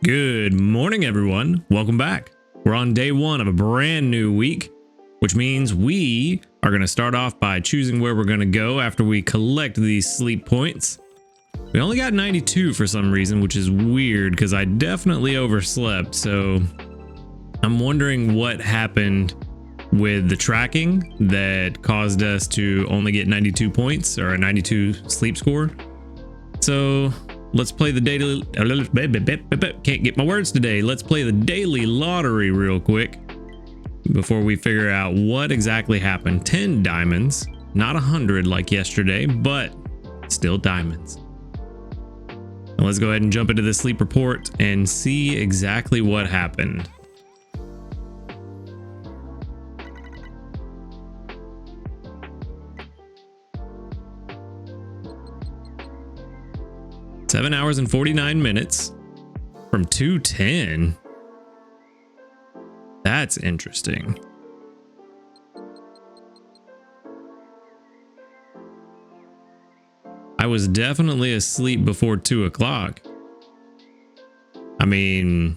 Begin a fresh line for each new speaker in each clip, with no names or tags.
Good morning, everyone. Welcome back. We're on day one of a brand new week, which means we are going to start off by choosing where we're going to go after we collect these sleep points. We only got 92 for some reason, which is weird because I definitely overslept. So I'm wondering what happened with the tracking that caused us to only get 92 points or a 92 sleep score. So let's play the daily. Can't get my words today. Let's play the daily lottery real quick before we figure out what exactly happened. 10 diamonds, not 100 like yesterday, but still diamonds. Now let's go ahead and jump into the sleep report and see exactly what happened. Seven hours and 49 minutes from 210. That's interesting. I was definitely asleep before 2 o'clock. I mean,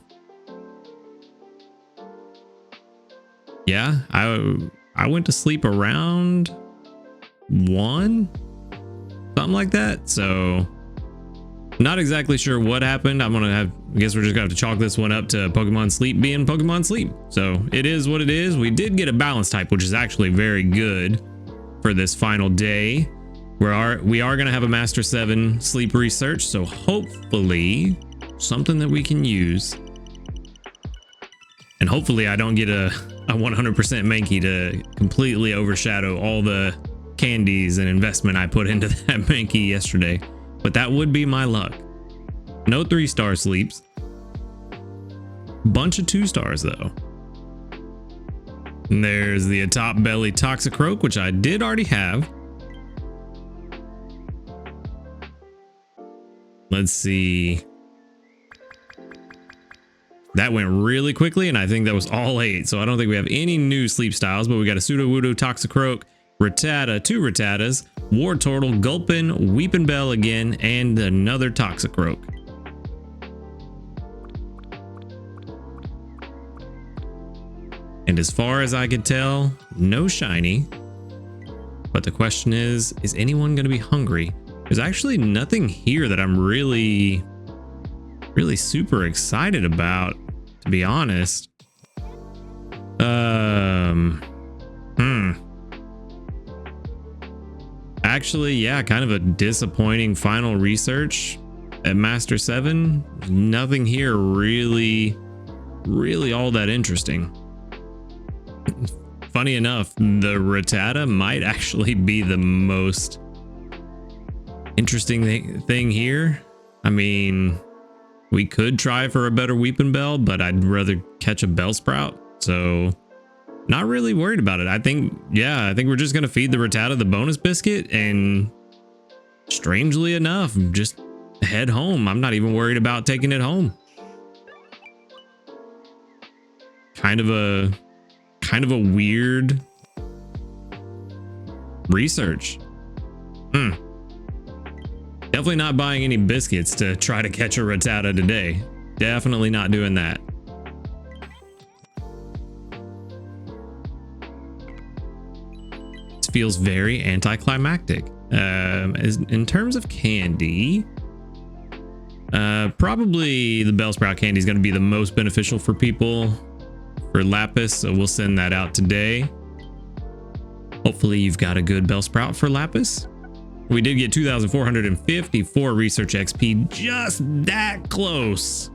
yeah, I went to sleep around 1, something like that. So not exactly sure what happened. I guess we're just gonna have to chalk this one up to Pokemon Sleep being Pokemon Sleep. So it is what it is. We did get a balance type, which is actually very good for this final day. We are gonna have a Master 7 sleep research, so hopefully something that we can use. And hopefully I don't get a 100% Mankey to completely overshadow all the candies and investment I put into that Mankey yesterday. But that would be my luck. No 3-star sleeps. Bunch of 2 stars though. And there's the Atop Belly Toxicroak, which I did already have. Let's see. That went really quickly, and I think that was all 8. So I don't think we have any new sleep styles, but we got a Sudowoodo Toxicroak, Rattata, 2 Rattatas, Wartortle, Gulpin, Weeping Bell again, and another Toxicroak. And as far as I could tell, no shiny. But the question is anyone going to be hungry? There's actually nothing here that I'm really super excited about, to be honest. Actually, yeah, kind of a disappointing final research at Master 7. Nothing here really all that interesting. Funny enough, the Rattata might actually be the most interesting thing here. I mean, we could try for a better Weeping Bell, but I'd rather catch a Bellsprout. So not really worried about it. I think we're just going to feed the Rattata the bonus biscuit and strangely enough, just head home. I'm not even worried about taking it home. Kind of a weird research. Definitely not buying any biscuits to try to catch a Rattata today. Definitely not doing that. Feels very anticlimactic. In terms of candy, probably the Bellsprout candy is going to be the most beneficial for people for Lapis, so we'll send that out today. Hopefully you've got a good Bellsprout for Lapis. We did get 2,454 research XP, just that close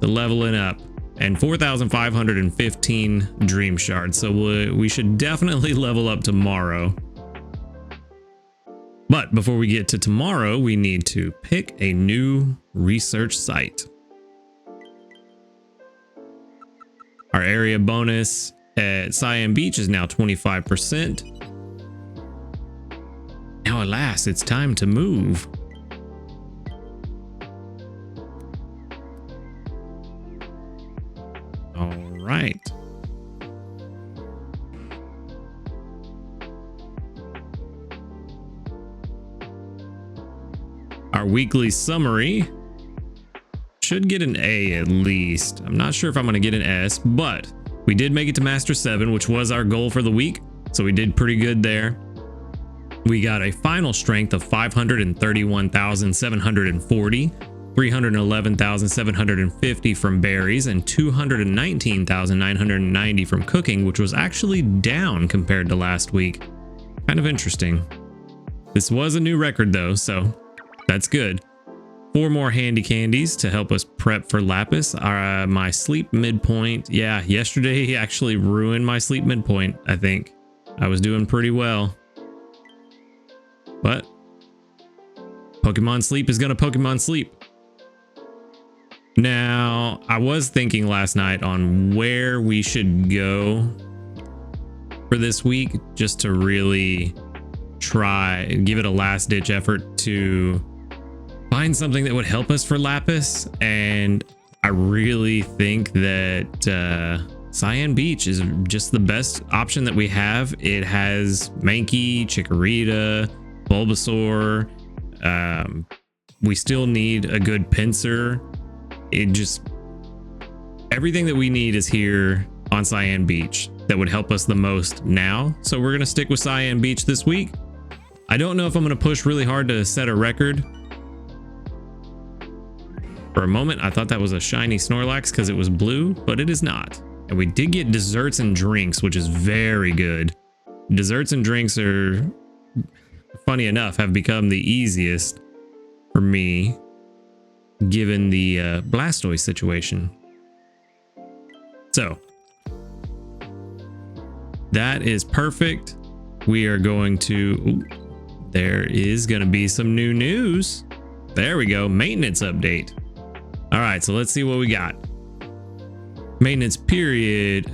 to leveling up, and 4,515 dream shards. So we should definitely level up tomorrow. But before we get to tomorrow, we need to pick a new research site. Our area bonus at Cyan Beach is now 25%. Now, alas, it's time to move. All right. Our weekly summary should get an A at least. I'm not sure if I'm going to get an S, but we did make it to Master 7, which was our goal for the week. So we did pretty good there. We got a final strength of 531,740, 311,750 from berries, and 219,990 from cooking, which was actually down compared to last week. Kind of interesting. This was a new record though, so that's good. 4 more handy candies to help us prep for Lapis. My sleep midpoint. Yeah, yesterday actually ruined my sleep midpoint, I think. I was doing pretty well. But Pokemon sleep is gonna Pokemon sleep. Now, I was thinking last night on where we should go for this week, just to really try and give it a last ditch effort to find something that would help us for Lapis. And I really think that Cyan Beach is just the best option that we have. It has Mankey, Chikorita, Bulbasaur. We still need a good pincer. Everything that we need is here on Cyan Beach that would help us the most now. So we're going to stick with Cyan Beach this week. I don't know if I'm going to push really hard to set a record. For a moment, I thought that was a shiny Snorlax because it was blue, but it is not. And we did get desserts and drinks, which is very good. Desserts and drinks are, funny enough, have become the easiest for me, given the Blastoise situation. So that is perfect. We are going to, there is going to be some new news. There we go. Maintenance update. All right, so let's see what we got. Maintenance period.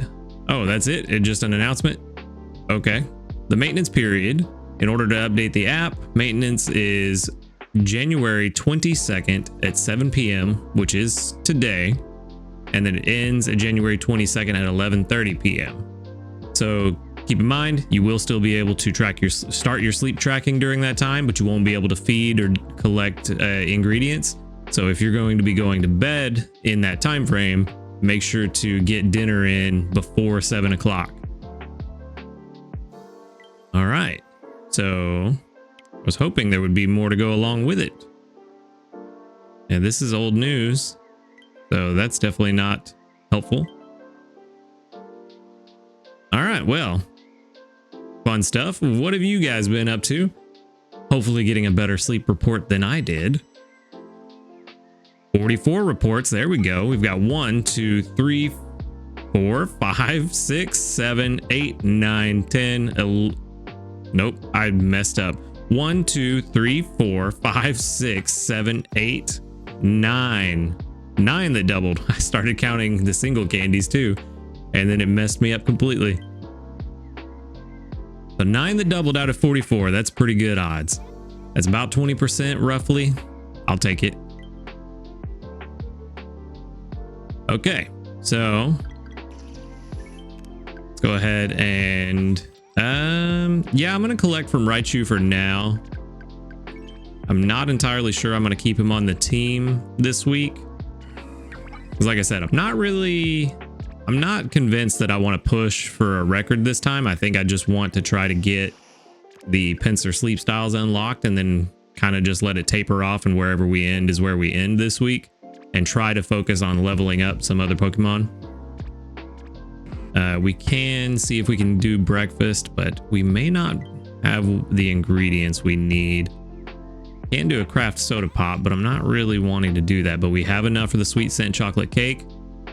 Oh, that's it? Just an announcement? Okay. The maintenance period, in order to update the app, maintenance is January 22nd at 7 p.m., which is today. And then it ends at January 22nd at 11:30 p.m. So keep in mind, you will still be able to start your sleep tracking during that time, but you won't be able to feed or collect ingredients. So if you're going to be going to bed in that time frame, make sure to get dinner in before 7 o'clock. All right. So I was hoping there would be more to go along with it. And this is old news, so that's definitely not helpful. All right, well, fun stuff. What have you guys been up to? Hopefully getting a better sleep report than I did. 44 reports. There we go. We've got 1, 2, 3, 4, 5, 6, 7, 8, 9, 10. Nope, I messed up. 1, 2, 3, 4, 5, 6, 7, 8, 9. 9 that doubled. I started counting the single candies too, and then it messed me up completely. So 9 that doubled out of 44. That's pretty good odds. That's about 20% roughly. I'll take it. Okay, so let's go ahead and yeah, I'm gonna collect from Raichu for now. I'm not entirely sure I'm gonna keep him on the team this week, because like I said, I'm not convinced that I want to push for a record this time. I think I just want to try to get the pincer sleep styles unlocked and then kind of just let it taper off, and wherever we end is where we end this week, and try to focus on leveling up some other Pokemon. We can see if we can do breakfast, but we may not have the ingredients we need. Can do a craft soda pop, but I'm not really wanting to do that. But we have enough for the sweet scent chocolate cake,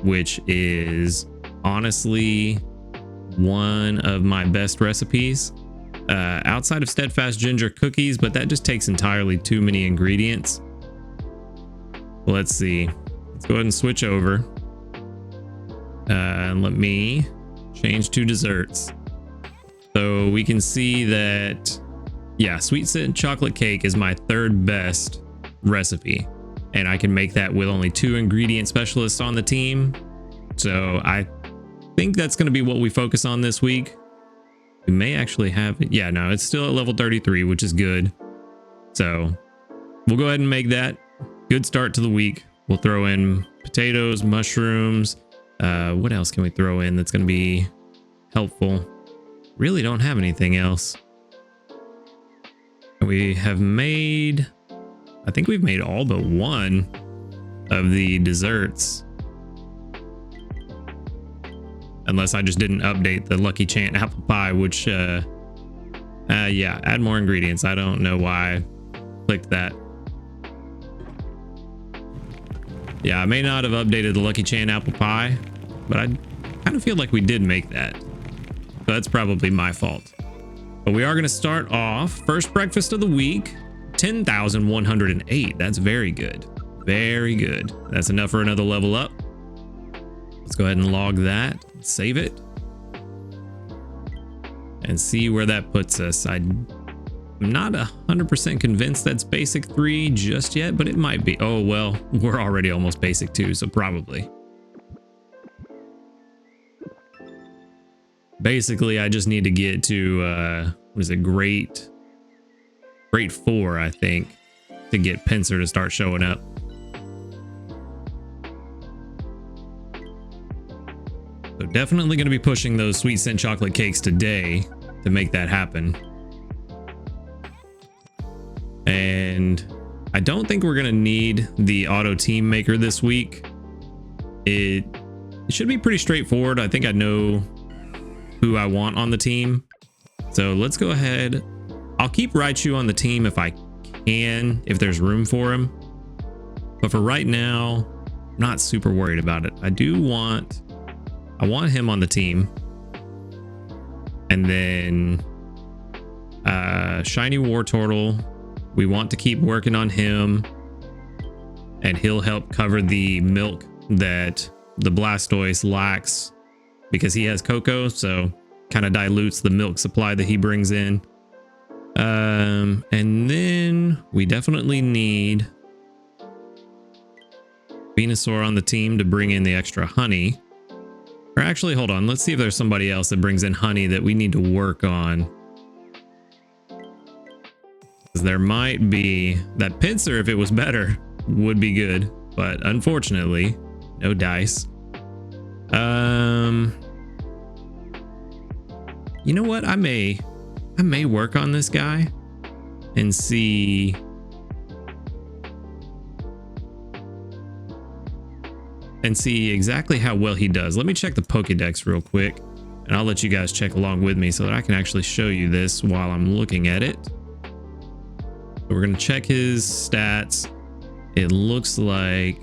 which is honestly one of my best recipes. Outside of steadfast ginger cookies, but that just takes entirely too many ingredients. Let's see. Let's go ahead and switch over. And let me change to desserts. So we can see that, yeah, sweet scent chocolate cake is my 3rd best recipe. And I can make that with only 2 ingredient specialists on the team. So I think that's going to be what we focus on this week. We may actually have it. Yeah, no, it's still at level 33, which is good. So we'll go ahead and make that. Good start to the week. We'll throw in potatoes, mushrooms. What else can we throw in that's going to be helpful? Really don't have anything else. We have made, I think we've made all but one of the desserts. Unless I just didn't update the Lucky Chant apple pie, which, yeah, add more ingredients. I don't know why I clicked that. Yeah, I may not have updated the Lucky Chant apple pie, but I kind of feel like we did make that. So that's probably my fault. But we are going to start off first breakfast of the week, 10,108. That's very good. Very good. That's enough for another level up. Let's go ahead and log that, save it, and see where that puts us. I'm not 100% convinced that's basic 3 just yet, but it might be. Oh, well, we're already almost basic 2, so probably. Basically, I just need to get to, what is it, grade 4, I think, to get Pincer to start showing up. So definitely going to be pushing those sweet scent chocolate cakes today to make that happen. And I don't think we're going to need the auto team maker this week. It should be pretty straightforward. I think I know who I want on the team. So let's go ahead. I'll keep Raichu on the team if I can, if there's room for him. But for right now, I'm not super worried about it. I want him on the team. And then Shiny Wartortle, we want to keep working on him, and he'll help cover the milk that the Blastoise lacks because he has Cocoa, so kind of dilutes the milk supply that he brings in. And then we definitely need Venusaur on the team to bring in the extra honey. Or actually, hold on. Let's see if there's somebody else that brings in honey that we need to work on. Because there might be that Pincer, if it was better, would be good. But unfortunately, no dice. You know what? I may work on this guy and see. And see exactly how well he does. Let me check the Pokédex real quick, and I'll let you guys check along with me so that I can actually show you this while I'm looking at it. So we're going to check his stats. It looks like,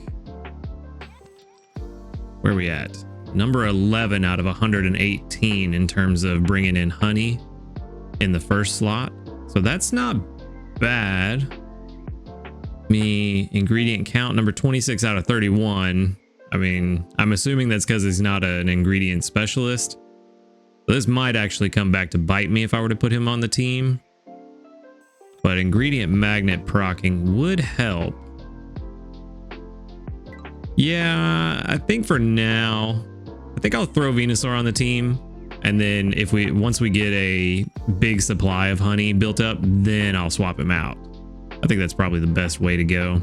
where are we at? Number 11 out of 118 in terms of bringing in honey in the first slot. So that's not bad. Ingredient count, number 26 out of 31. I mean, I'm assuming that's because he's not an ingredient specialist. So this might actually come back to bite me if I were to put him on the team. But ingredient magnet procking would help. Yeah, I think for now, I think I'll throw Venusaur on the team. And then once we get a big supply of honey built up, then I'll swap him out. I think that's probably the best way to go.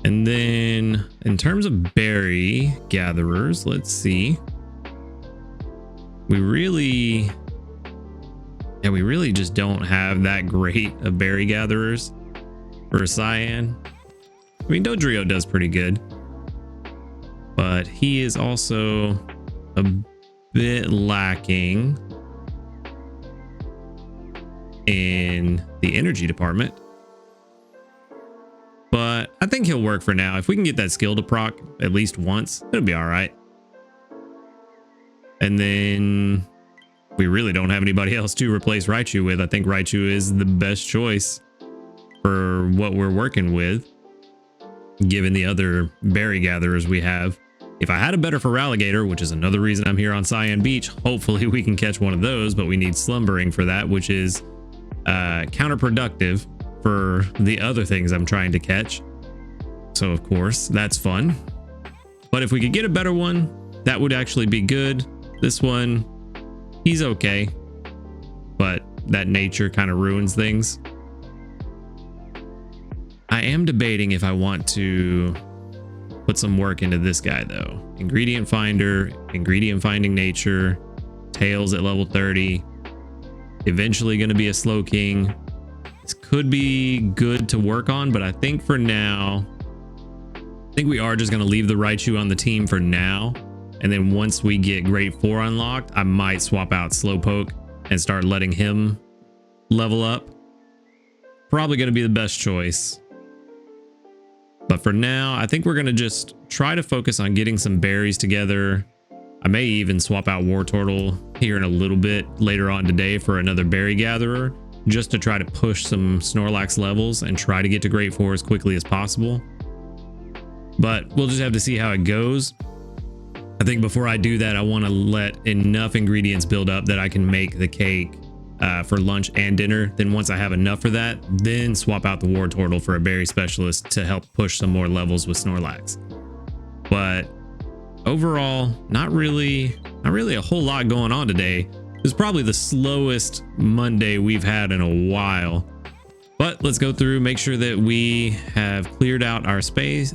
And then in terms of berry gatherers, let's see. We really just don't have that great of berry gatherers for Cyan. I mean, Dodrio does pretty good, but he is also a bit lacking in the energy department. But I think he'll work for now. If we can get that skill to proc at least once, it'll be all right. And then we really don't have anybody else to replace Raichu with. I think Raichu is the best choice for what we're working with, given the other berry gatherers we have. If I had a better Feraligatr, which is another reason I'm here on Cyan Beach, hopefully we can catch one of those, but we need Slumbering for that, which is counterproductive for the other things I'm trying to catch. So of course that's fun, but if we could get a better one, that would actually be good. This one, he's okay, but that nature kind of ruins things. I am debating if I want to put some work into this guy though. Ingredient finder, ingredient finding nature, tails at level 30. Eventually going to be a slow king. This could be good to work on, but I think for now, I think we are just going to leave the Raichu on the team for now. And then once we get grade 4 unlocked, I might swap out Slowpoke and start letting him level up. Probably going to be the best choice. But for now, I think we're going to just try to focus on getting some berries together. I may even swap out Wartortle here in a little bit later on today for another berry gatherer, just to try to push some Snorlax levels and try to get to grade 4 as quickly as possible. But we'll just have to see how it goes. I think before I do that, I want to let enough ingredients build up that I can make the cake for lunch and dinner. Then once I have enough for that, then swap out the Wartortle for a berry specialist to help push some more levels with Snorlax. But overall, not really a whole lot going on today. It's probably the slowest Monday we've had in a while. But let's go through, make sure that we have cleared out our storage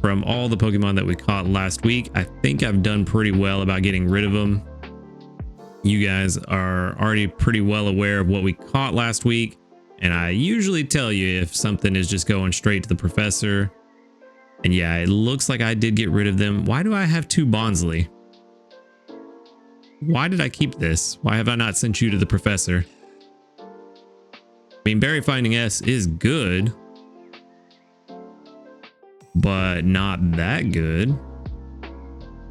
from all the Pokemon that we caught last week. I think I've done pretty well about getting rid of them. You guys are already pretty well aware of what we caught last week, and I usually tell you if something is just going straight to the professor. And yeah, it looks like I did get rid of them. Why do I have 2 Bonsley? Why did I keep this? Why have I not sent you to the professor? I mean, Berry Finding S is good, but not that good,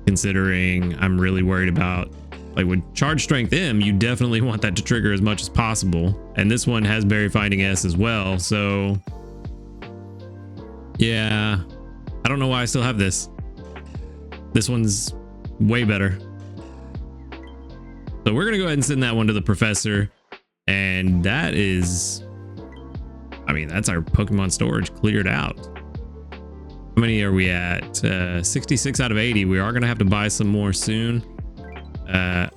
considering I'm really worried about, like, with Charge Strength M, you definitely want that to trigger as much as possible. And this one has Berry Finding S as well. So yeah, I don't know why I still have this. This one's way better. So we're going to go ahead and send that one to the professor. And that is, I mean, that's our Pokemon storage cleared out. How many are we at? 66 out of 80. We are going to have to buy some more soon.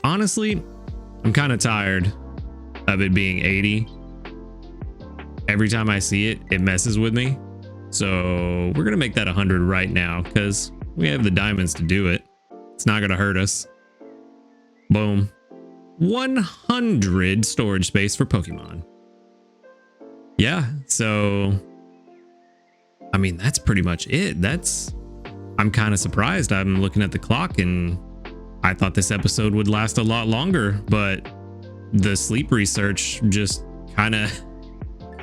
Honestly, I'm kind of tired of it being 80. Every time I see it, it messes with me. So we're going to make that 100 right now because we have the diamonds to do it. It's not going to hurt us. Boom. 100 storage space for Pokemon. Yeah, so I mean, that's pretty much it. I'm kind of surprised. I'm looking at the clock and I thought this episode would last a lot longer, but the sleep research just kind of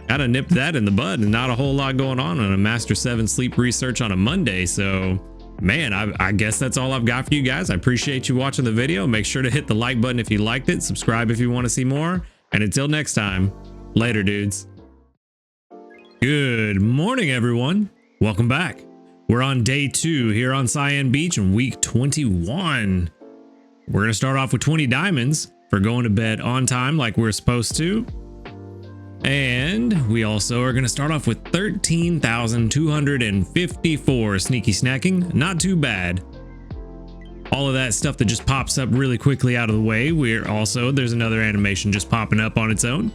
nipped that in the bud, and not a whole lot going on a Master 7 sleep research on a Monday. So man, I guess that's all I've got for you guys. I appreciate you watching the video. Make sure to hit the like button if you liked it, subscribe if you want to see more, and until next time, later dudes. Good morning everyone, welcome back. We're on day 2 here on Cyan Beach in week 21. We're going to start off with 20 diamonds for going to bed on time like we're supposed to. And we also are going to start off with 13,254 sneaky snacking. Not too bad. All of that stuff that just pops up really quickly out of the way. There's another animation just popping up on its own.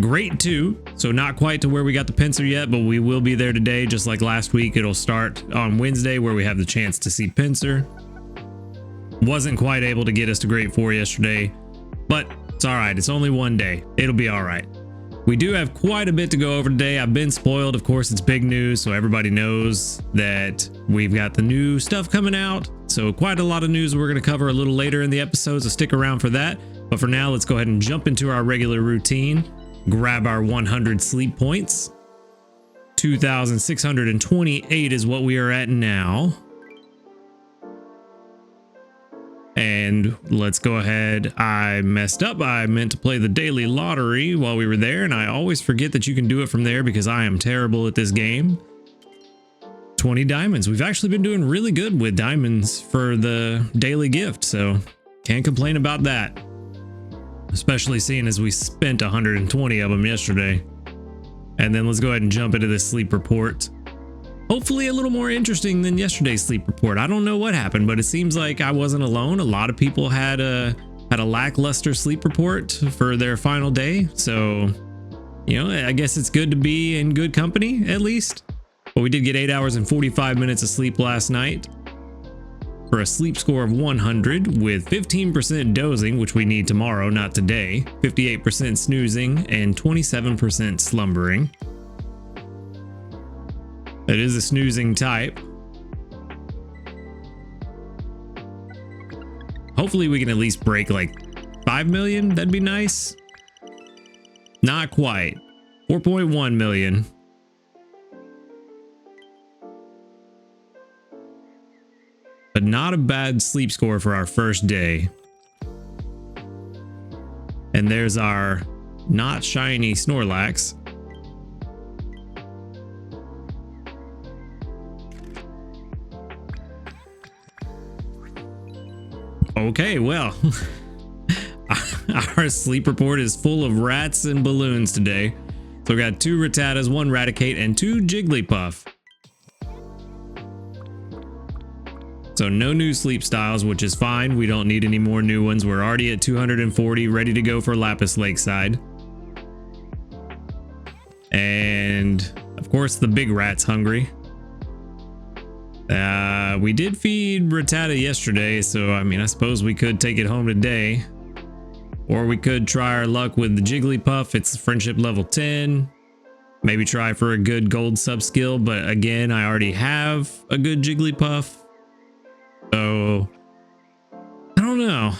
Great too. So not quite to where we got the pincer yet, but we will be there today. Just like last week, it'll start on Wednesday where we have the chance to see pincer. Wasn't quite able to get us to grade 4 yesterday, but it's all right. It's only one day. It'll be all right. We do have quite a bit to go over today. I've been spoiled. Of course, it's big news, so everybody knows that we've got the new stuff coming out. So quite a lot of news we're going to cover a little later in the episode, so stick around for that. But for now, let's go ahead and jump into our regular routine. Grab our 100 sleep points. 2,628 is what we are at now. And let's go ahead. I messed up. I meant to play the daily lottery while we were there, and I always forget that you can do it from there because I am terrible at this game. 20 diamonds. We've actually been doing really good with diamonds for the daily gift, so can't complain about that. Especially seeing as we spent 120 of them yesterday. And then let's go ahead and jump into this sleep report. Hopefully a little more interesting than yesterday's sleep report. I don't know what happened, but it seems like I wasn't alone. A lot of people had a lackluster sleep report for their final day. So You know, I guess it's good to be in good company at least. But we did get 8 hours and 45 minutes of sleep last night for a sleep score of 100 with 15% dozing, which we need tomorrow, not today, 58% snoozing, and 27% slumbering. It is a snoozing type. Hopefully we can at least break like 5 million. That'd be nice. Not quite. 4.1 million. But not a bad sleep score for our first day. And there's our not shiny Snorlax. Okay, well, our sleep report is full of rats and balloons today. So we got 2 Rattatas, 1 Raticate, and 2 Jigglypuff. So no new sleep styles, which is fine. We don't need any more new ones. We're already at 240, ready to go for Lapis Lakeside. And of course, the big rat's hungry. We did feed Rattata yesterday, so I mean, I suppose we could take it home today. Or we could try our luck with the Jigglypuff. It's friendship level 10. Maybe try for a good gold sub skill, but again, I already have a good Jigglypuff. So, I don't know.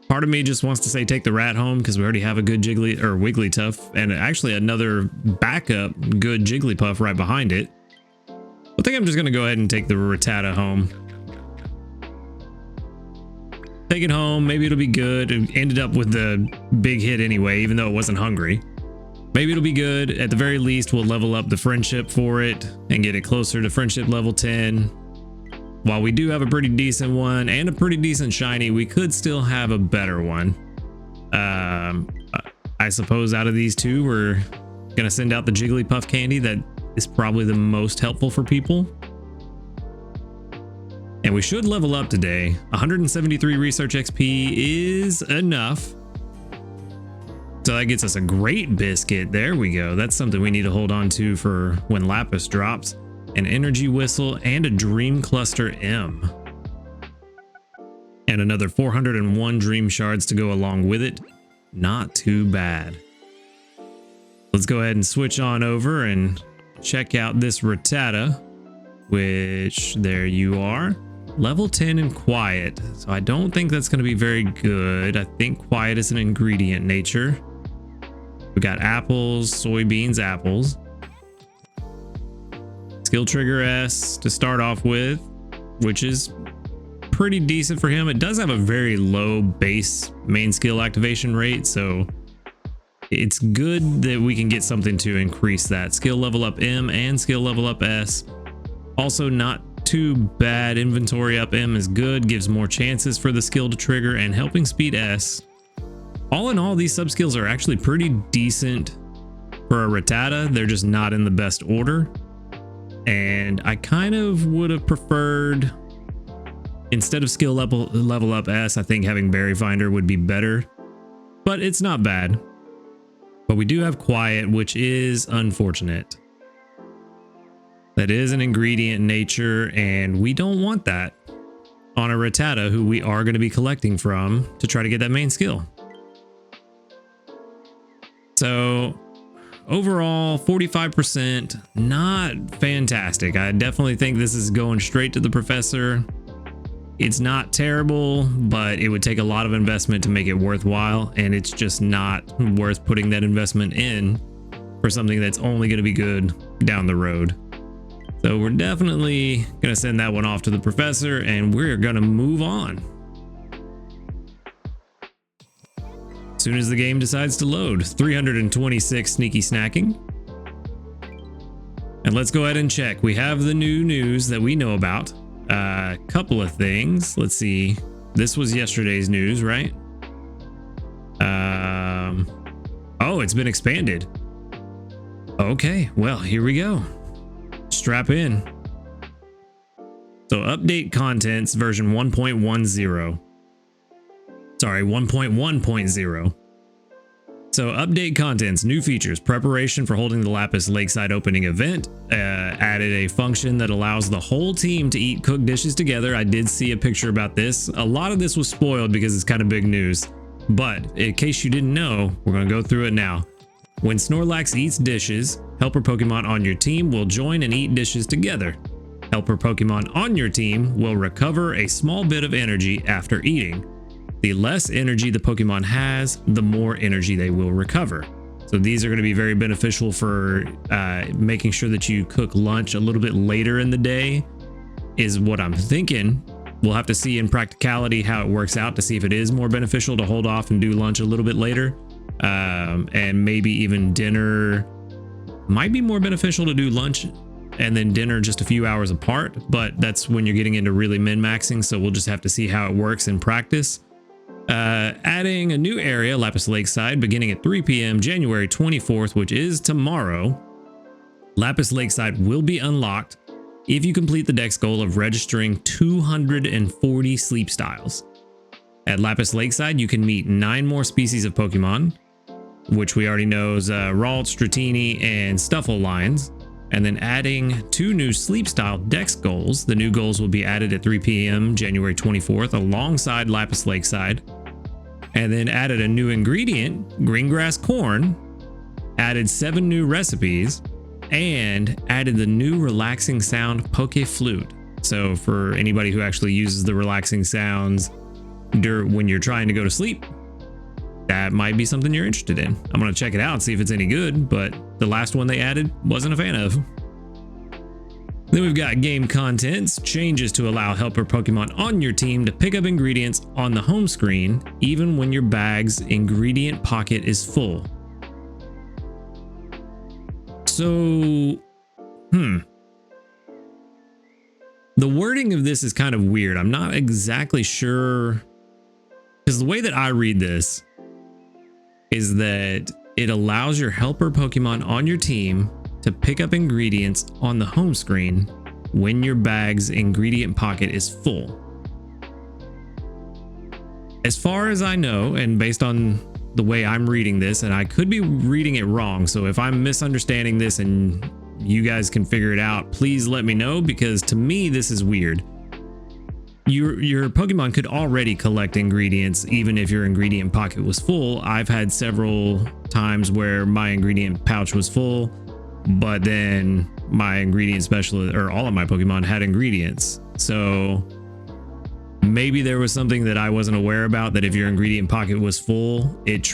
Part of me just wants to say take the rat home because we already have a good Wigglytuff and actually another backup good Jigglypuff right behind it. I think I'm just going to go ahead and take the Rattata home. Take it home. Maybe it'll be good. It ended up with the big hit anyway, even though it wasn't hungry. Maybe it'll be good. At the very least, we'll level up the friendship for it and get it closer to friendship level 10. While we do have a pretty decent one and a pretty decent shiny, we could still have a better one. I suppose out of these two, we're going to send out the Jigglypuff candy. That is probably the most helpful for people. And we should level up today. 173 research XP is enough. So that gets us a great biscuit. There we go. That's something we need to hold on to for when Lapis drops. An energy whistle and a dream cluster M. And another 401 dream shards to go along with it. Not too bad. Let's go ahead and switch on over and check out this Rattata, which there you are. Level 10 in quiet. So I don't think that's going to be very good. I think quiet is an ingredient nature. We got apples, soybeans, apples. Skill trigger S to start off with, which is pretty decent for him. It does have a very low base main skill activation rate, so it's good that we can get something to increase that. Skill level up M and skill level up S. Also not too bad. Inventory up M is good, gives more chances for the skill to trigger, and helping speed S. All in all, these sub-skills are actually pretty decent for a Rattata. They're just not in the best order. And I kind of would have preferred, instead of skill level up S, I think having Berry Finder would be better. But it's not bad. But we do have quiet, which is unfortunate. That is an ingredient in nature, and we don't want that on a Rattata who we are going to be collecting from to try to get that main skill. So overall, 45%, not fantastic. I definitely think this is going straight to the professor. It's not terrible, but it would take a lot of investment to make it worthwhile, and it's just not worth putting that investment in for something that's only going to be good down the road. So we're definitely going to send that one off to the professor, and we're going to move on. As soon as the game decides to load. 326 sneaky snacking. And let's go ahead and check. We have the new news that we know about. A couple of things. Let's see. This was yesterday's news, right? Oh, it's been expanded. Okay, well, here we go. Strap in. So update contents version 1.10. Sorry, 1.1.0. So update contents, new features, preparation for holding the Lapis Lakeside opening event, added a function that allows the whole team to eat cooked dishes together. I did see a picture about this. A lot of this was spoiled because it's kind of big news, but in case you didn't know, we're going to go through it now. When Snorlax eats dishes, helper Pokemon on your team will join and eat dishes together. Helper Pokemon on your team will recover a small bit of energy after eating. The less energy the Pokemon has, the more energy they will recover. So these are going to be very beneficial for making sure that you cook lunch a little bit later in the day, is what I'm thinking. We'll have to see in practicality how it works out to see if it is more beneficial to hold off and do lunch a little bit later. And maybe even dinner might be more beneficial to do lunch and then dinner just a few hours apart, but that's when you're getting into really min-maxing. So we'll just have to see how it works in practice. Adding a new area, Lapis Lakeside, beginning at 3 p.m. January 24th, which is tomorrow. Lapis Lakeside will be unlocked if you complete the dex goal of registering 240 sleep styles. At Lapis Lakeside, you can meet 9 more species of Pokemon, which we already know is Ralt, Stratini, and Stuffle lines. And then adding 2 new sleep style dex goals. The new goals will be added at 3 p.m. January 24th alongside Lapis Lakeside. And then added a new ingredient, Greengrass Corn, added 7 new recipes, and added the new relaxing sound Poke Flute. So for anybody who actually uses the relaxing sounds when you're trying to go to sleep, that might be something you're interested in. I'm going to check it out and see if it's any good, but the last one they added wasn't a fan of. Then we've got game contents, changes to allow helper Pokemon on your team to pick up ingredients on the home screen, even when your bag's ingredient pocket is full. So, the wording of this is kind of weird. I'm not exactly sure, because the way that I read this is that it allows your helper Pokemon on your team to pick up ingredients on the home screen when your bag's ingredient pocket is full. As far as I know, and based on the way I'm reading this, and I could be reading it wrong, so if I'm misunderstanding this and you guys can figure it out, please let me know, because to me this is weird. Your Pokemon could already collect ingredients even if your ingredient pocket was full. I've had several times where my ingredient pouch was full, but then my ingredient specialist, or all of my Pokemon, had ingredients. So maybe there was something that I wasn't aware about, that if your ingredient pocket was full, it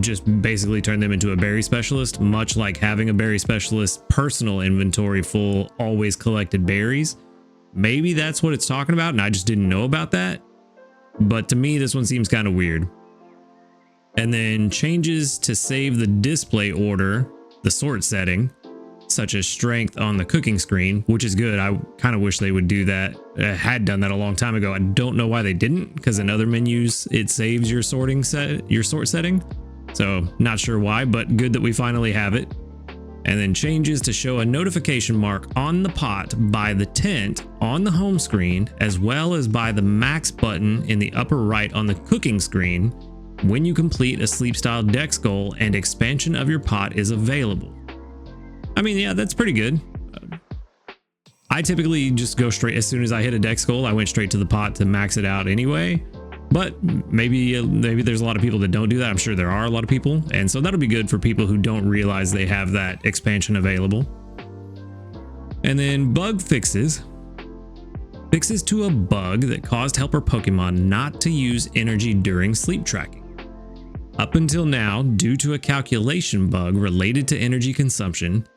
just basically turned them into a berry specialist, much like having a berry specialist personal inventory full always collected berries. Maybe that's what it's talking about, and I just didn't know about that. But to me, this one seems kind of weird. And then changes to save the display order, the sort setting, such as strength on the cooking screen, which is good. I kind of wish they would do that. I had done that a long time ago. I don't know why they didn't, because in other menus, it saves your sort setting. So not sure why, but good that we finally have it. And then changes to show a notification mark on the pot by the tent on the home screen, as well as by the max button in the upper right on the cooking screen when you complete a sleep style dex goal and expansion of your pot is available. I mean, yeah, that's pretty good. I typically just go straight, as soon as I hit a dex goal, I went straight to the pot to max it out anyway. But maybe there's a lot of people that don't do that. I'm sure there are a lot of people. And so that'll be good for people who don't realize they have that expansion available. And then bug fixes. Fixes to a bug that caused helper Pokemon not to use energy during sleep tracking. Up until now, due to a calculation bug related to energy consumption,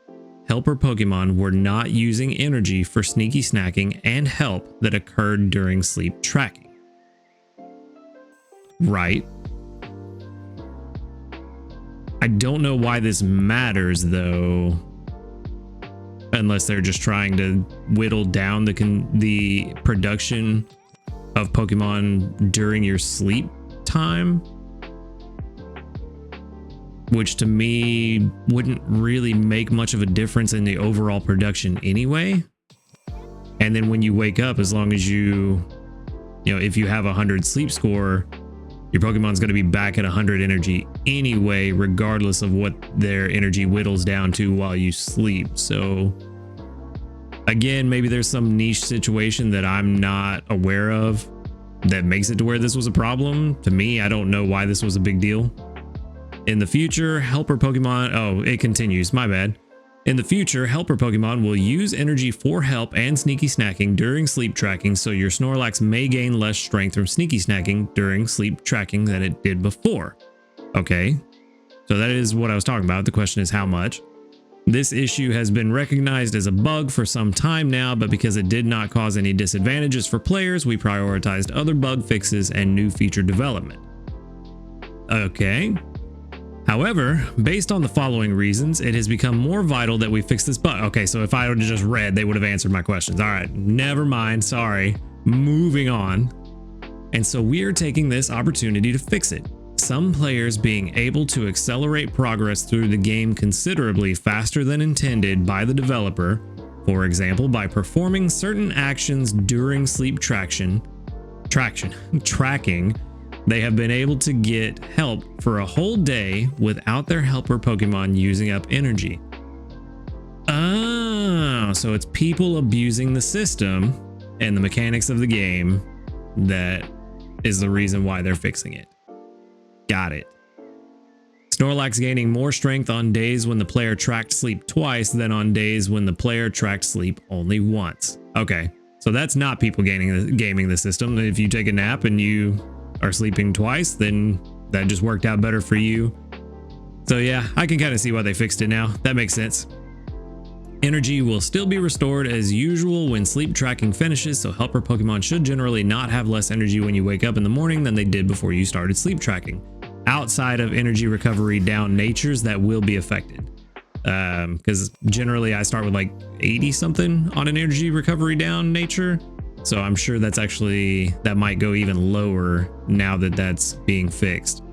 helper Pokemon were not using energy for sneaky snacking and help that occurred during sleep tracking. Right. I don't know why this matters though, unless they're just trying to whittle down the production of Pokemon during your sleep time, which to me wouldn't really make much of a difference in the overall production anyway. And then when you wake up, as long as if you have a 100 sleep score, your Pokemon's going to be back at 100 energy anyway, regardless of what their energy whittles down to while you sleep. So again, maybe there's some niche situation that I'm not aware of that makes it to where this was a problem. To me, I don't know why this was a big deal. In the future, helper Pokemon, oh, it continues, my bad. In the future, helper Pokemon will use energy for help and sneaky snacking during sleep tracking, so your Snorlax may gain less strength from sneaky snacking during sleep tracking than it did before. Okay, so that is what I was talking about. The question is how much. This issue has been recognized as a bug for some time now, but because it did not cause any disadvantages for players, we prioritized other bug fixes and new feature development. Okay. However, based on the following reasons, it has become more vital that we fix this bug. Okay, so if I would have just read, they would have answered my questions. All right, never mind, sorry. Moving on. And so we are taking this opportunity to fix it. Some players being able to accelerate progress through the game considerably faster than intended by the developer, for example, by performing certain actions during sleep tracking, they have been able to get help for a whole day without their helper Pokemon using up energy. Oh, so it's people abusing the system and the mechanics of the game that is the reason why they're fixing it. Got it. Snorlax gaining more strength on days when the player tracked sleep twice than on days when the player tracked sleep only once. Okay, so that's not people gaming the system. If you take a nap and you are sleeping twice, then that just worked out better for you. So yeah, I can kind of see why they fixed it now. That makes sense. Energy will still be restored as usual when sleep tracking finishes, so helper Pokemon should generally not have less energy when you wake up in the morning than they did before you started sleep tracking. Outside of energy recovery down natures that will be affected. Because generally I start with like 80 something on an energy recovery down nature. So I'm sure that might go even lower now that that's being fixed.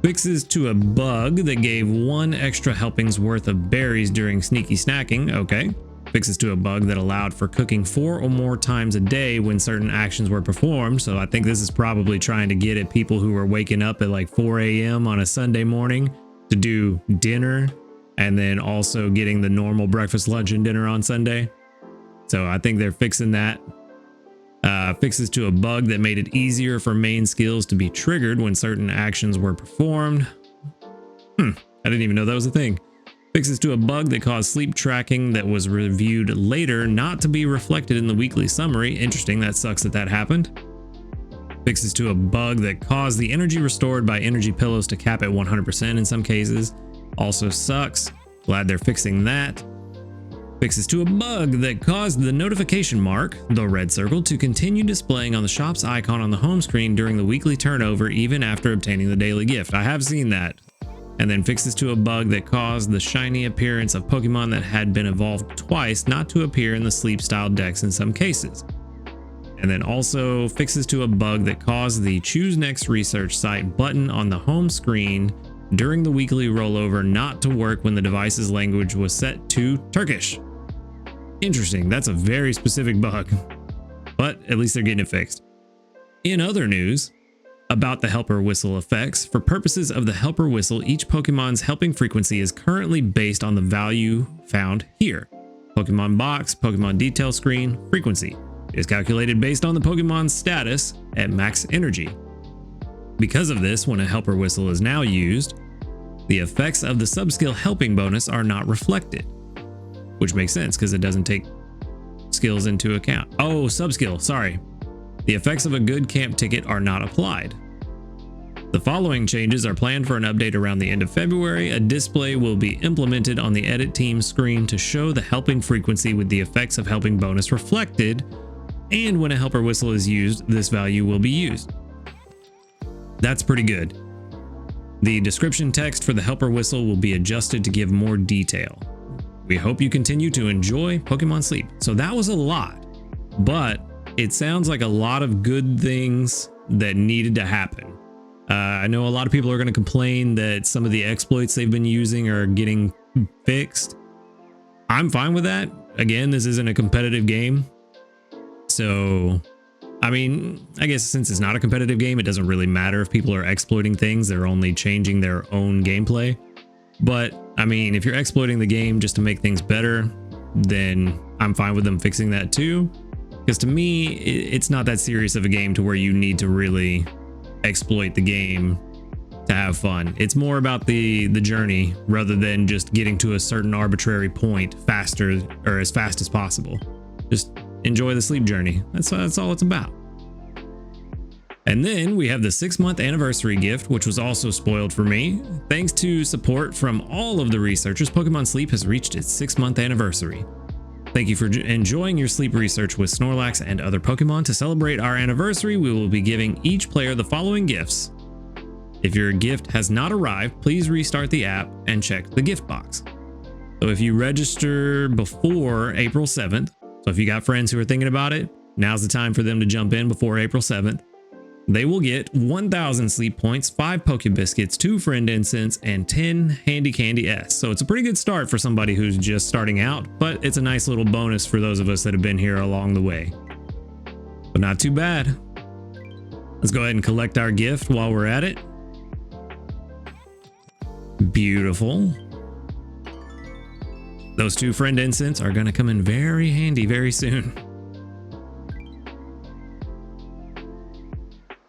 Fixes to a bug that gave 1 extra helping's worth of berries during sneaky snacking. Okay. Fixes to a bug that allowed for cooking 4 or more times a day when certain actions were performed. So I think this is probably trying to get at people who are waking up at like 4 a.m. on a Sunday morning to do dinner and then also getting the normal breakfast, lunch, and dinner on Sunday. So I think they're fixing that. Fixes to a bug that made it easier for main skills to be triggered when certain actions were performed. I didn't even know that was a thing. Fixes to a bug that caused sleep tracking that was reviewed later not to be reflected in the weekly summary. Interesting, that sucks that happened. Fixes to a bug that caused the energy restored by energy pillows to cap at 100% in some cases. Also sucks. Glad they're fixing that. Fixes to a bug that caused the notification mark, the red circle, to continue displaying on the shop's icon on the home screen during the weekly turnover even after obtaining the daily gift. I have seen that. And then fixes to a bug that caused the shiny appearance of Pokemon that had been evolved twice not to appear in the sleep style decks in some cases. And then also fixes to a bug that caused the Choose Next Research Site button on the home screen during the weekly rollover not to work when the device's language was set to Turkish. Interesting, that's a very specific bug, but at least they're getting it fixed. In other news, about the helper whistle effects, for purposes of the helper whistle, each Pokemon's helping frequency is currently based on the value found here. Pokemon box, Pokemon detail screen, frequency. It is calculated based on the Pokemon's status at max energy. Because of this, when a helper whistle is now used, the effects of the subskill helping bonus are not reflected. Which makes sense because it doesn't take skills into account. Oh, subskill, sorry. The effects of a good camp ticket are not applied. The following changes are planned for an update around the end of February. A display will be implemented on the edit team screen to show the helping frequency with the effects of helping bonus reflected, and when a helper whistle is used, this value will be used. That's pretty good. The description text for the helper whistle will be adjusted to give more detail. We hope you continue to enjoy Pokemon Sleep. So that was a lot, but it sounds like a lot of good things that needed to happen. I know a lot of people are going to complain that some of the exploits they've been using are getting fixed. I'm fine with that. Again, this isn't a competitive game, so I mean, I guess since it's not a competitive game, it doesn't really matter if people are exploiting things. They're only changing their own gameplay. But I mean, if you're exploiting the game just to make things better, then I'm fine with them fixing that too. Because to me, it's not that serious of a game to where you need to really exploit the game to have fun. It's more about the journey rather than just getting to a certain arbitrary point faster or as fast as possible. Just enjoy the sleep journey. That's all it's about. And then we have the 6-month anniversary gift, which was also spoiled for me. Thanks to support from all of the researchers, Pokemon Sleep has reached its 6-month anniversary. Thank you for enjoying your sleep research with Snorlax and other Pokemon. To celebrate our anniversary, we will be giving each player the following gifts. If your gift has not arrived, please restart the app and check the gift box. So if you register before April 7th, so if you got friends who are thinking about it, now's the time for them to jump in before April 7th. They will get 1,000 sleep points, 5 Poke Biscuits, 2 Friend Incense, and 10 Handy Candy S. So it's a pretty good start for somebody who's just starting out, but it's a nice little bonus for those of us that have been here along the way. But not too bad. Let's go ahead and collect our gift while we're at it. Beautiful. Those 2 Friend Incense are going to come in very handy very soon.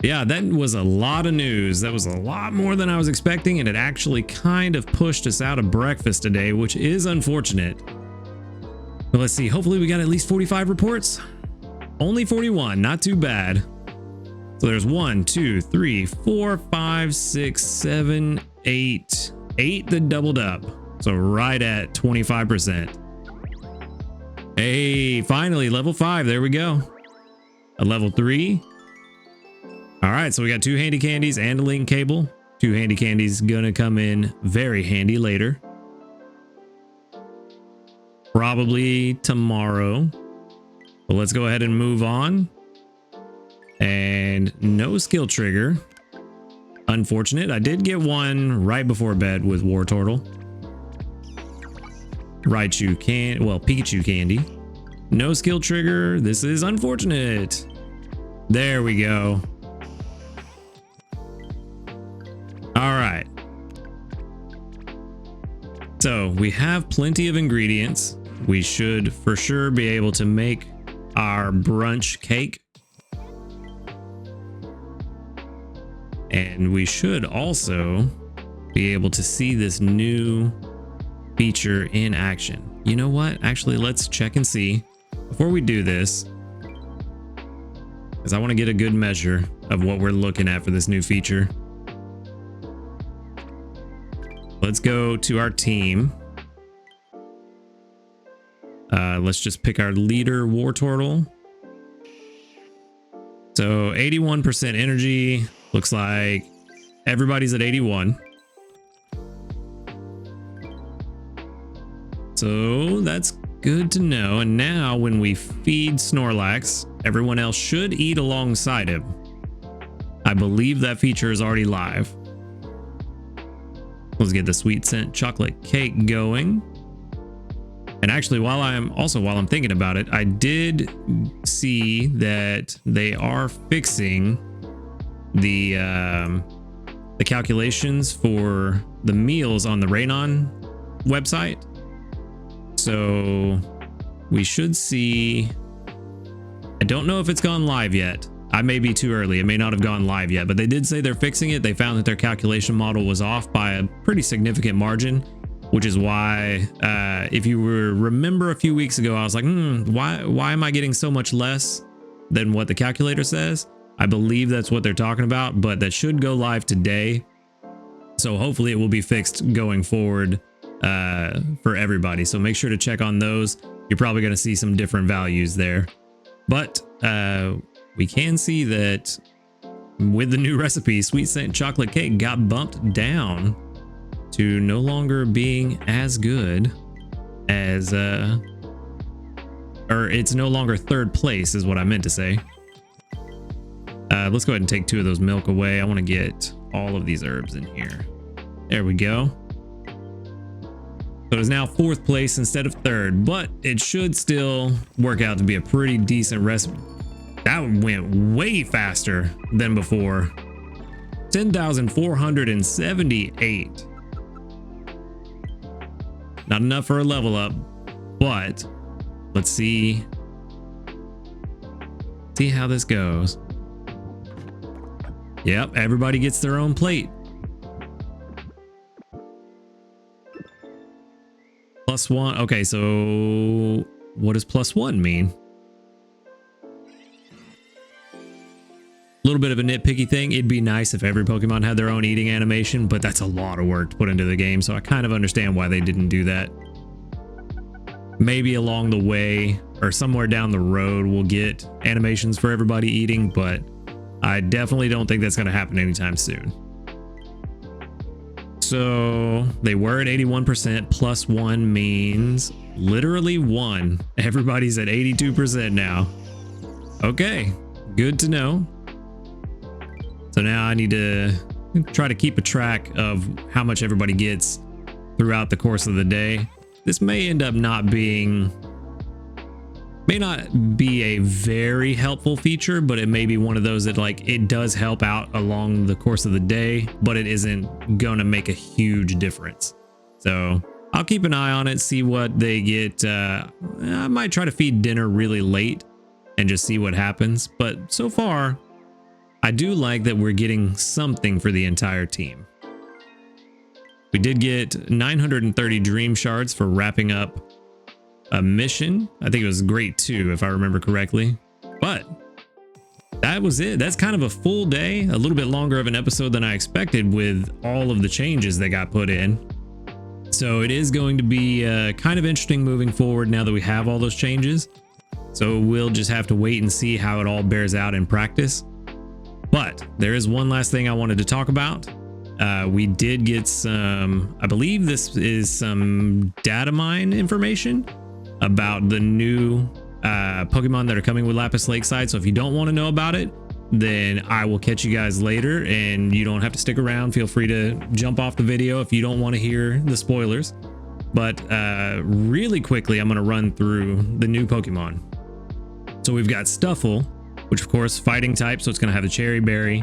Yeah, that was a lot of news. That was a lot more than I was expecting, and it actually kind of pushed us out of breakfast today, which is unfortunate. But let's see, hopefully we got at least 45 reports. Only 41, not too bad. So there's 1, 2, 3, 4, 5, 6, 7, 8. 8 that doubled up. So right at 25%. Hey, finally, level 5. There we go. A level 3. All right, so we got 2 handy candies and a link cable. 2 handy candies gonna come in very handy later. Probably tomorrow. But let's go ahead and move on. And no skill trigger. Unfortunate. I did get one right before bed with Wartortle. Pikachu candy. No skill trigger. This is unfortunate. There we go. All right. So we have plenty of ingredients. We should for sure be able to make our brunch cake. And we should also be able to see this new feature in action. You know what? Actually, let's check and see before we do this, because I want to get a good measure of what we're looking at for this new feature. Let's go to our team. Let's just pick our leader, Wartortle. So 81% energy. Looks like everybody's at 81. So that's good to know. And now when we feed Snorlax, everyone else should eat alongside him. I believe that feature is already live. Let's get the sweet scent chocolate cake going. And actually, while I'm thinking about it, I did see that they are fixing the calculations for the meals on the Raynon website. So we should see. I don't know if it's gone live yet. I may be too early. It may not have gone live yet, but they did say they're fixing it. They found that their calculation model was off by a pretty significant margin, which is why, if you remember a few weeks ago, I was like, why am I getting so much less than what the calculator says? I believe that's what they're talking about, but that should go live today. So hopefully it will be fixed going forward for everybody. So make sure to check on those. You're probably going to see some different values there. But we can see that with the new recipe, sweet scent chocolate cake got bumped down to no longer being as good as, or it's no longer third place is what I meant to say. Let's go ahead and take 2 of those milk away. I want to get all of these herbs in here. There we go. So it's now 4th place instead of 3rd, but it should still work out to be a pretty decent recipe. That went way faster than before. 10,478. Not enough for a level up, but let's see how this goes. Yep, everybody gets their own plate. +1. Okay, so what does +1 mean? A little bit of a nitpicky thing. It'd be nice if every Pokemon had their own eating animation, but that's a lot of work to put into the game, so I kind of understand why they didn't do that. Maybe along the way or somewhere down the road we'll get animations for everybody eating, but I definitely don't think that's going to happen anytime soon. So they were at 81%. +1 means literally 1. Everybody's at 82% now. Okay, good to know. So now I need to try to keep a track of how much everybody gets throughout the course of the day. This may end up not be a very helpful feature, but it may be one of those that like it does help out along the course of the day, but it isn't gonna make a huge difference. So I'll keep an eye on it, see what they get. I might try to feed dinner really late and just see what happens. But so far, I do like that we're getting something for the entire team. We did get 930 dream shards for wrapping up a mission. I think it was grade 2 if I remember correctly, but that was it. That's kind of a full day, a little bit longer of an episode than I expected with all of the changes that got put in. So it is going to be kind of interesting moving forward now that we have all those changes. So we'll just have to wait and see how it all bears out in practice. But there is one last thing I wanted to talk about. We did get some, I believe this is some data mine information about the new Pokemon that are coming with Lapis Lakeside. So if you don't want to know about it, then I will catch you guys later and you don't have to stick around. Feel free to jump off the video if you don't want to hear the spoilers. But really quickly, I'm going to run through the new Pokemon. So we've got Stuffle, which of course fighting type, so it's going to have the Cherry Berry.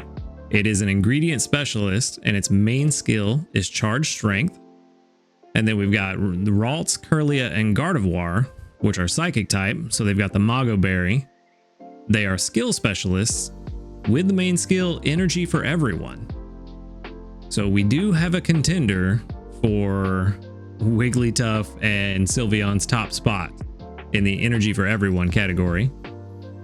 It is an ingredient specialist and its main skill is charge strength. And then we've got the Ralts, Curlia, and Gardevoir, which are psychic type, so they've got the Mago Berry. They are skill specialists with the main skill Energy for Everyone. So we do have a contender for Wigglytuff and Sylveon's top spot in the Energy for Everyone category.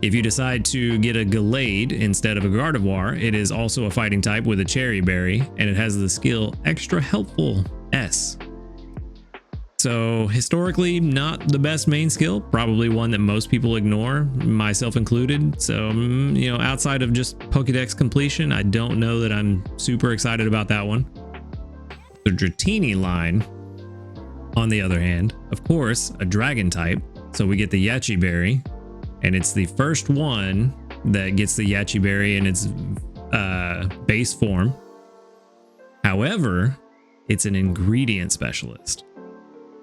If you decide to get a Gallade instead of a Gardevoir, it is also a fighting type with a Cherry Berry, and it has the skill Extra Helpful S. So historically, not the best main skill, probably one that most people ignore, myself included. So, you know, outside of just Pokédex completion, I don't know that I'm super excited about that one. The Dratini line, on the other hand, of course, a dragon type. So we get the Yachi Berry, and it's the first one that gets the Yachi Berry in its base form. However, it's an ingredient specialist,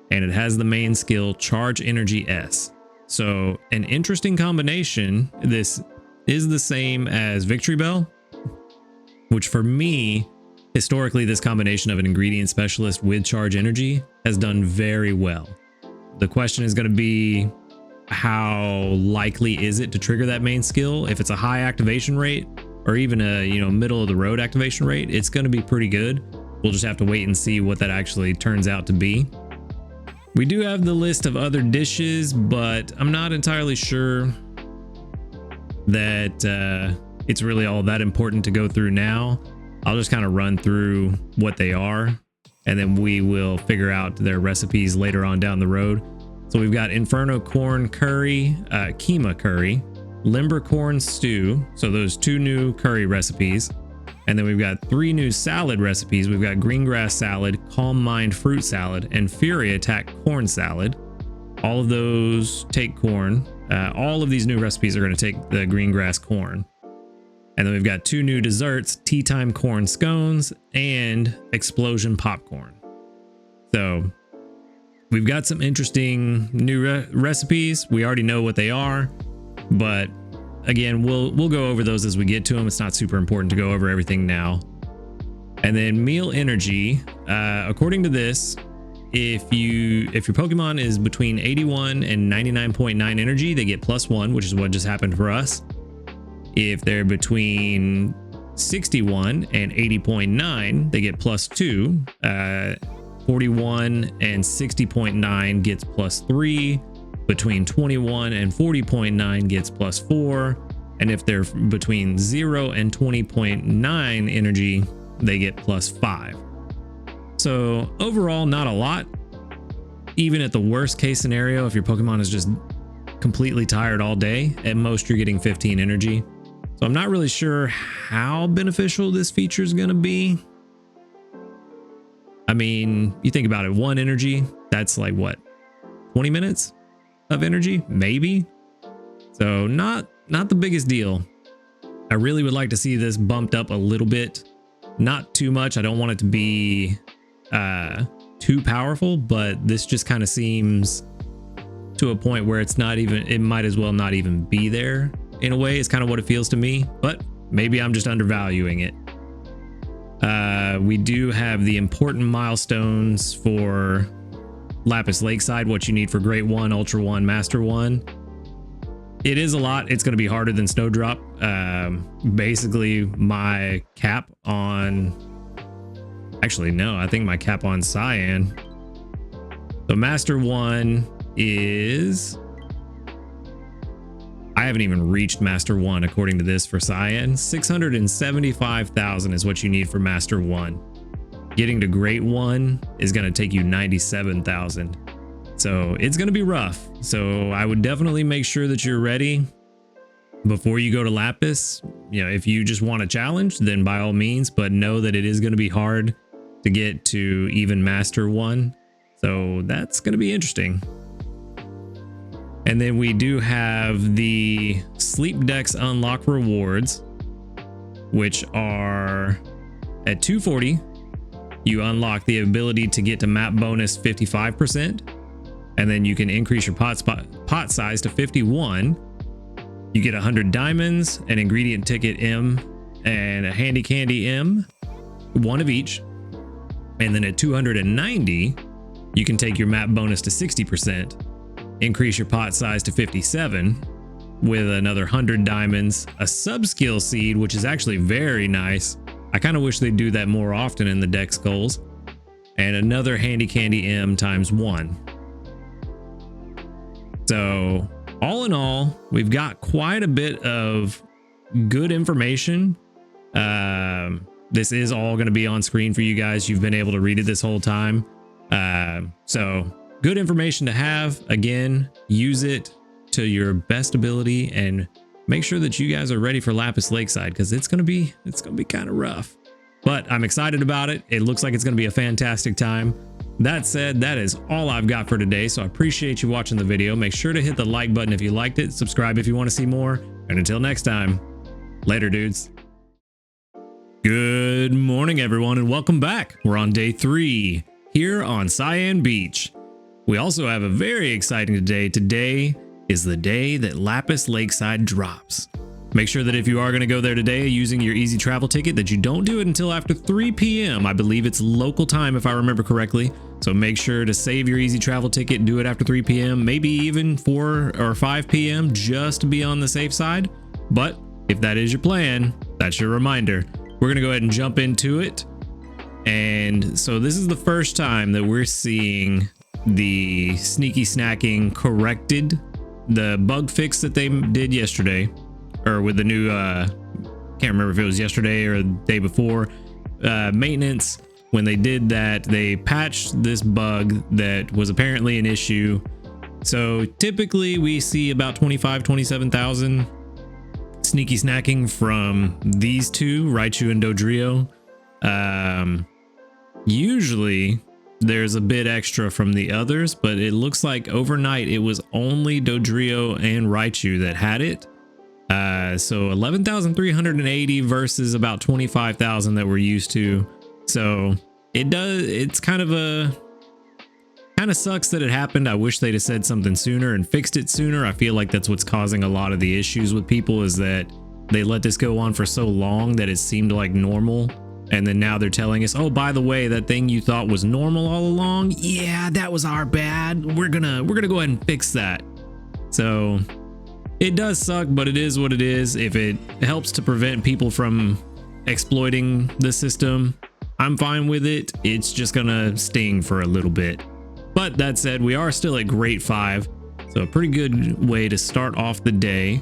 and it has the main skill Charge Energy S. So an interesting combination. This is the same as Victory Bell, which for me, historically, this combination of an ingredient specialist with Charge Energy has done very well. The question is going to be, how likely is it to trigger that main skill? If it's a high activation rate or even a, you know, middle of the road activation rate, it's going to be pretty good. We'll just have to wait and see what that actually turns out to be. We do have the list of other dishes, but I'm not entirely sure that it's really all that important to go through now. I'll just kind of run through what they are, and then we will figure out their recipes later on down the road. So we've got Inferno Corn Curry, Keema Curry, Limber Corn Stew. So those 2 new curry recipes. And then we've got 3 new salad recipes. We've got Green Grass Salad, Calm Mind Fruit Salad, and Fury Attack Corn Salad. All of those take corn. All of these new recipes are going to take the green grass corn. And then we've got 2 new desserts, Tea Time Corn Scones and Explosion Popcorn. So we've got some interesting new recipes. We already know what they are, but again, we'll go over those as we get to them. It's not super important to go over everything now. And then meal energy, according to this, if your Pokemon is between 81 and 99.9 energy, they get +1, which is what just happened for us. If they're between 61 and 80.9, they get +2. 41 and 60.9 gets +3. Between 21 and 40.9 gets +4. And if they're between 0 and 20.9 energy, they get +5. So overall, not a lot. Even at the worst case scenario, if your Pokemon is just completely tired all day, at most you're getting 15 energy. So I'm not really sure how beneficial this feature is going to be. I mean, you think about it, 1 energy, that's like what, 20 minutes of energy, maybe? So not the biggest deal. I really would like to see this bumped up a little bit. Not too much. I don't want it to be too powerful, but this just kind of seems to a point where it's not even, it might as well not even be there in a way. It's kind of what it feels to me, but maybe I'm just undervaluing it. We do have the important milestones for Lapis Lakeside, what you need for Great 1, Ultra 1, Master 1. It is a lot. It's going to be harder than Snowdrop. Basically, my cap on... Actually, no, I think my cap on Cyan. So Master 1 is... I haven't even reached Master 1 according to this for Cyan. 675,000 is what you need for Master 1. Getting to Great 1 is going to take you 97,000. So it's going to be rough. So I would definitely make sure that you're ready before you go to Lapis. You know, if you just want a challenge, then by all means, but know that it is going to be hard to get to even Master 1. So that's going to be interesting. And then we do have the Sleep Dex unlock rewards, which are at 240. You unlock the ability to get to map bonus 55%. And then you can increase your pot size to 51. You get 100 diamonds, an ingredient ticket M, and a handy candy M, one of each. And then at 290, you can take your map bonus to 60%. Increase your pot size to 57 with another 100 diamonds, a sub-skill seed, which is actually very nice. I kind of wish they'd do that more often in the Dex goals, and another handy candy M times 1. So all in all, we've got quite a bit of good information. This is all going to be on screen for you guys. You've been able to read it this whole time. So good information to have. Again, use it to your best ability and make sure that you guys are ready for Lapis Lakeside, because it's gonna be kind of rough. But I'm excited about it. It looks like it's gonna be a fantastic time. That said, that is all I've got for today. So I appreciate you watching the video. Make sure to hit the like button if you liked it, subscribe if you want to see more, and until next time, later dudes. Good morning everyone and welcome back. We're on day 3 here on Cyan Beach. We also have a very exciting day. Today is the day that Lapis Lakeside drops. Make sure that if you are going to go there today using your easy travel ticket, that you don't do it until after 3 p.m. I believe it's local time if I remember correctly. So make sure to save your easy travel ticket, do it after 3 p.m., maybe even 4 or 5 p.m. just to be on the safe side. But if that is your plan, that's your reminder. We're going to go ahead and jump into it. And so this is the first time that we're seeing the sneaky snacking corrected. The bug fix that they did yesterday, or with the new can't remember if it was yesterday or the day before, maintenance, when they did that, they patched this bug that was apparently an issue. So typically we see about 27,000 sneaky snacking from these two, Raichu and Dodrio. Usually there's a bit extra from the others, but it looks like overnight it was only Dodrio and Raichu that had it. So 11,380 versus about 25,000 that we're used to. So it's kind of Kind of sucks that it happened. I wish they'd have said something sooner and fixed it sooner. I feel like that's what's causing a lot of the issues with people, is that they let this go on for so long that it seemed like normal. And then now they're telling us, oh, by the way, that thing you thought was normal all along, yeah, that was our bad. We're gonna go ahead and fix that. So it does suck, but it is what it is. If it helps to prevent people from exploiting the system, I'm fine with it. It's just gonna sting for a little bit. But that said, we are still at grade 5, so a pretty good way to start off the day.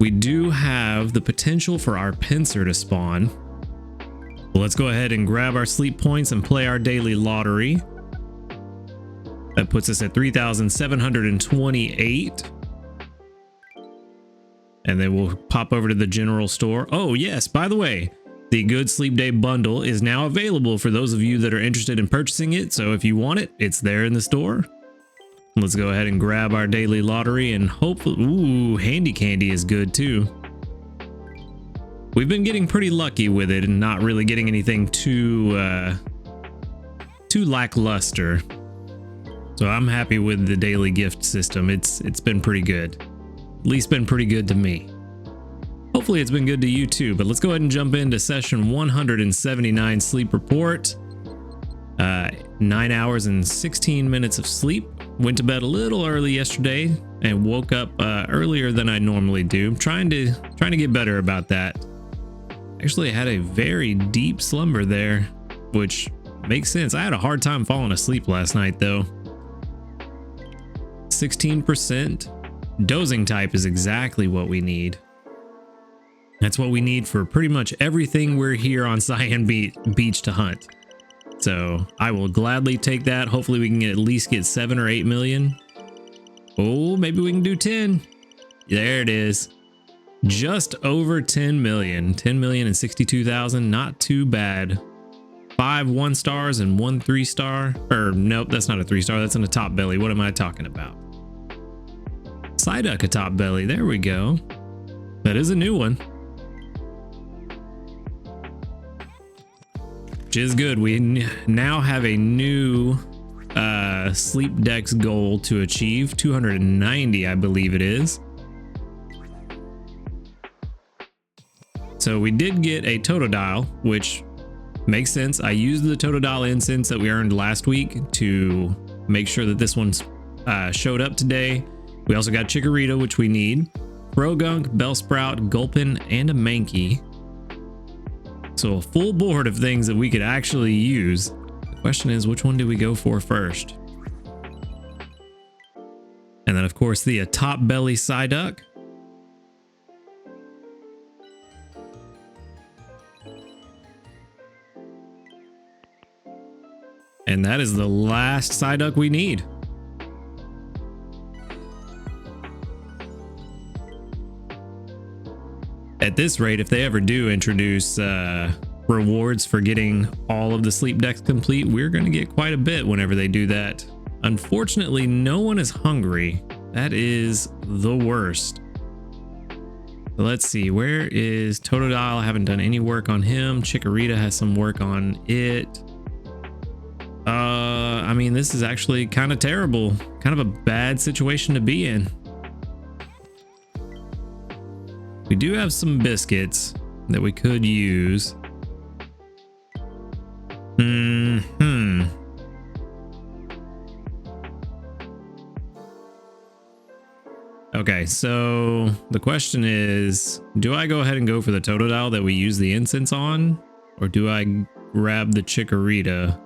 We do have the potential for our pincer to spawn. Well, let's go ahead and grab our sleep points and play our daily lottery. That puts us at 3,728. And then we'll pop over to the general store. Oh yes, by the way, the Good Sleep Day bundle is now available for those of you that are interested in purchasing it. So if you want it, it's there in the store. Let's go ahead and grab our daily lottery and hopefully, ooh, handy candy is good too. We've been getting pretty lucky with it and not really getting anything too lackluster. So I'm happy with the daily gift system. It's been pretty good. At least been pretty good to me. Hopefully it's been good to you too, but let's go ahead and jump into session 179 sleep report. 9 hours and 16 minutes of sleep. Went to bed a little early yesterday and woke up earlier than I normally do. Trying to get better about that. Actually, I had a very deep slumber there, which makes sense. I had a hard time falling asleep last night though. 16%. Dozing type is exactly what we need. That's what we need for pretty much everything we're here on Cyan Beach to hunt. So I will gladly take that. Hopefully we can at least get 7 or 8 million. Oh, maybe we can do 10. There it is. Just over 10 million. 10,062,000. Not too bad. 5 1-stars and 1 3-star. Or nope, that's not a 3-star. That's in a top belly. What am I talking about? Psyduck a top belly. There we go. That is a new one. Which is good. We now have a new sleep dex goal to achieve. 290, I believe it is. So we did get a Totodile, which makes sense. I used the Totodile incense that we earned last week to make sure that this one's showed up today. We also got Chikorita, which we need. Progunk, Bellsprout, Gulpin, and a Mankey. So a full board of things that we could actually use. The question is, which one do we go for first? And then of course the top belly Psyduck. And that is the last Psyduck we need. At this rate, if they ever do introduce rewards for getting all of the sleep decks complete, we're going to get quite a bit whenever they do that. Unfortunately, no one is hungry. That is the worst. Let's see, where is Totodile? I haven't done any work on him. Chikorita has some work on it. I mean, this is actually kind of terrible. Kind of a bad situation to be in. We do have some biscuits that we could use. Okay, so the question is, do I go ahead and go for the Totodile that we use the incense on? Or do I grab the Chikorita?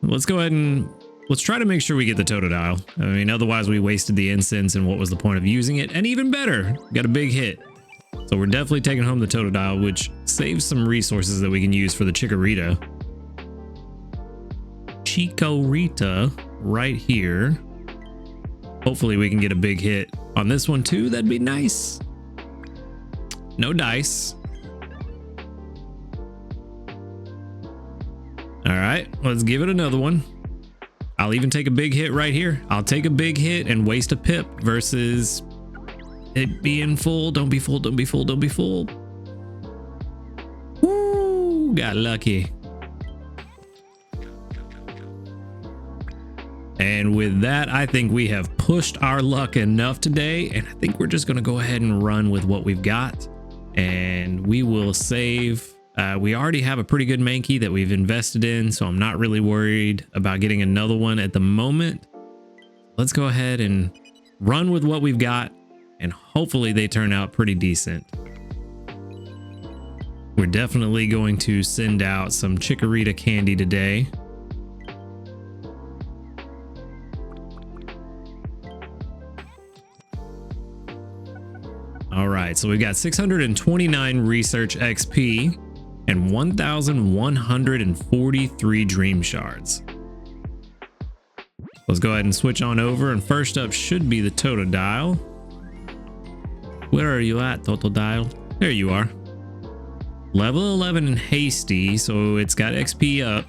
Let's go ahead and let's try to make sure we get the Totodile. I mean, otherwise we wasted the incense and what was the point of using it? And even better, got a big hit. So we're definitely taking home the Totodile, which saves some resources that we can use for the Chikorita. Chikorita right here. Hopefully we can get a big hit on this one too. That'd be nice. No dice. All right, let's give it another one. I'll even take a big hit right here. I'll take a big hit and waste a pip versus it being full. Don't be full, don't be full, don't be full. Woo! got lucky. And with that, I think we have pushed our luck enough today. And I think we're just going to go ahead and run with what we've got. And we will save. We already have a pretty good main key that we've invested in. So I'm not really worried about getting another one at the moment. Let's go ahead and run with what we've got. And hopefully they turn out pretty decent. We're definitely going to send out some Chikorita candy today. All right, so we've got 629 research XP and 1,143 dream shards. Let's go ahead and switch on over, and first up should be the Totodile. Where are you at, Totodile? There you are. Level 11 and hasty, so it's got XP up,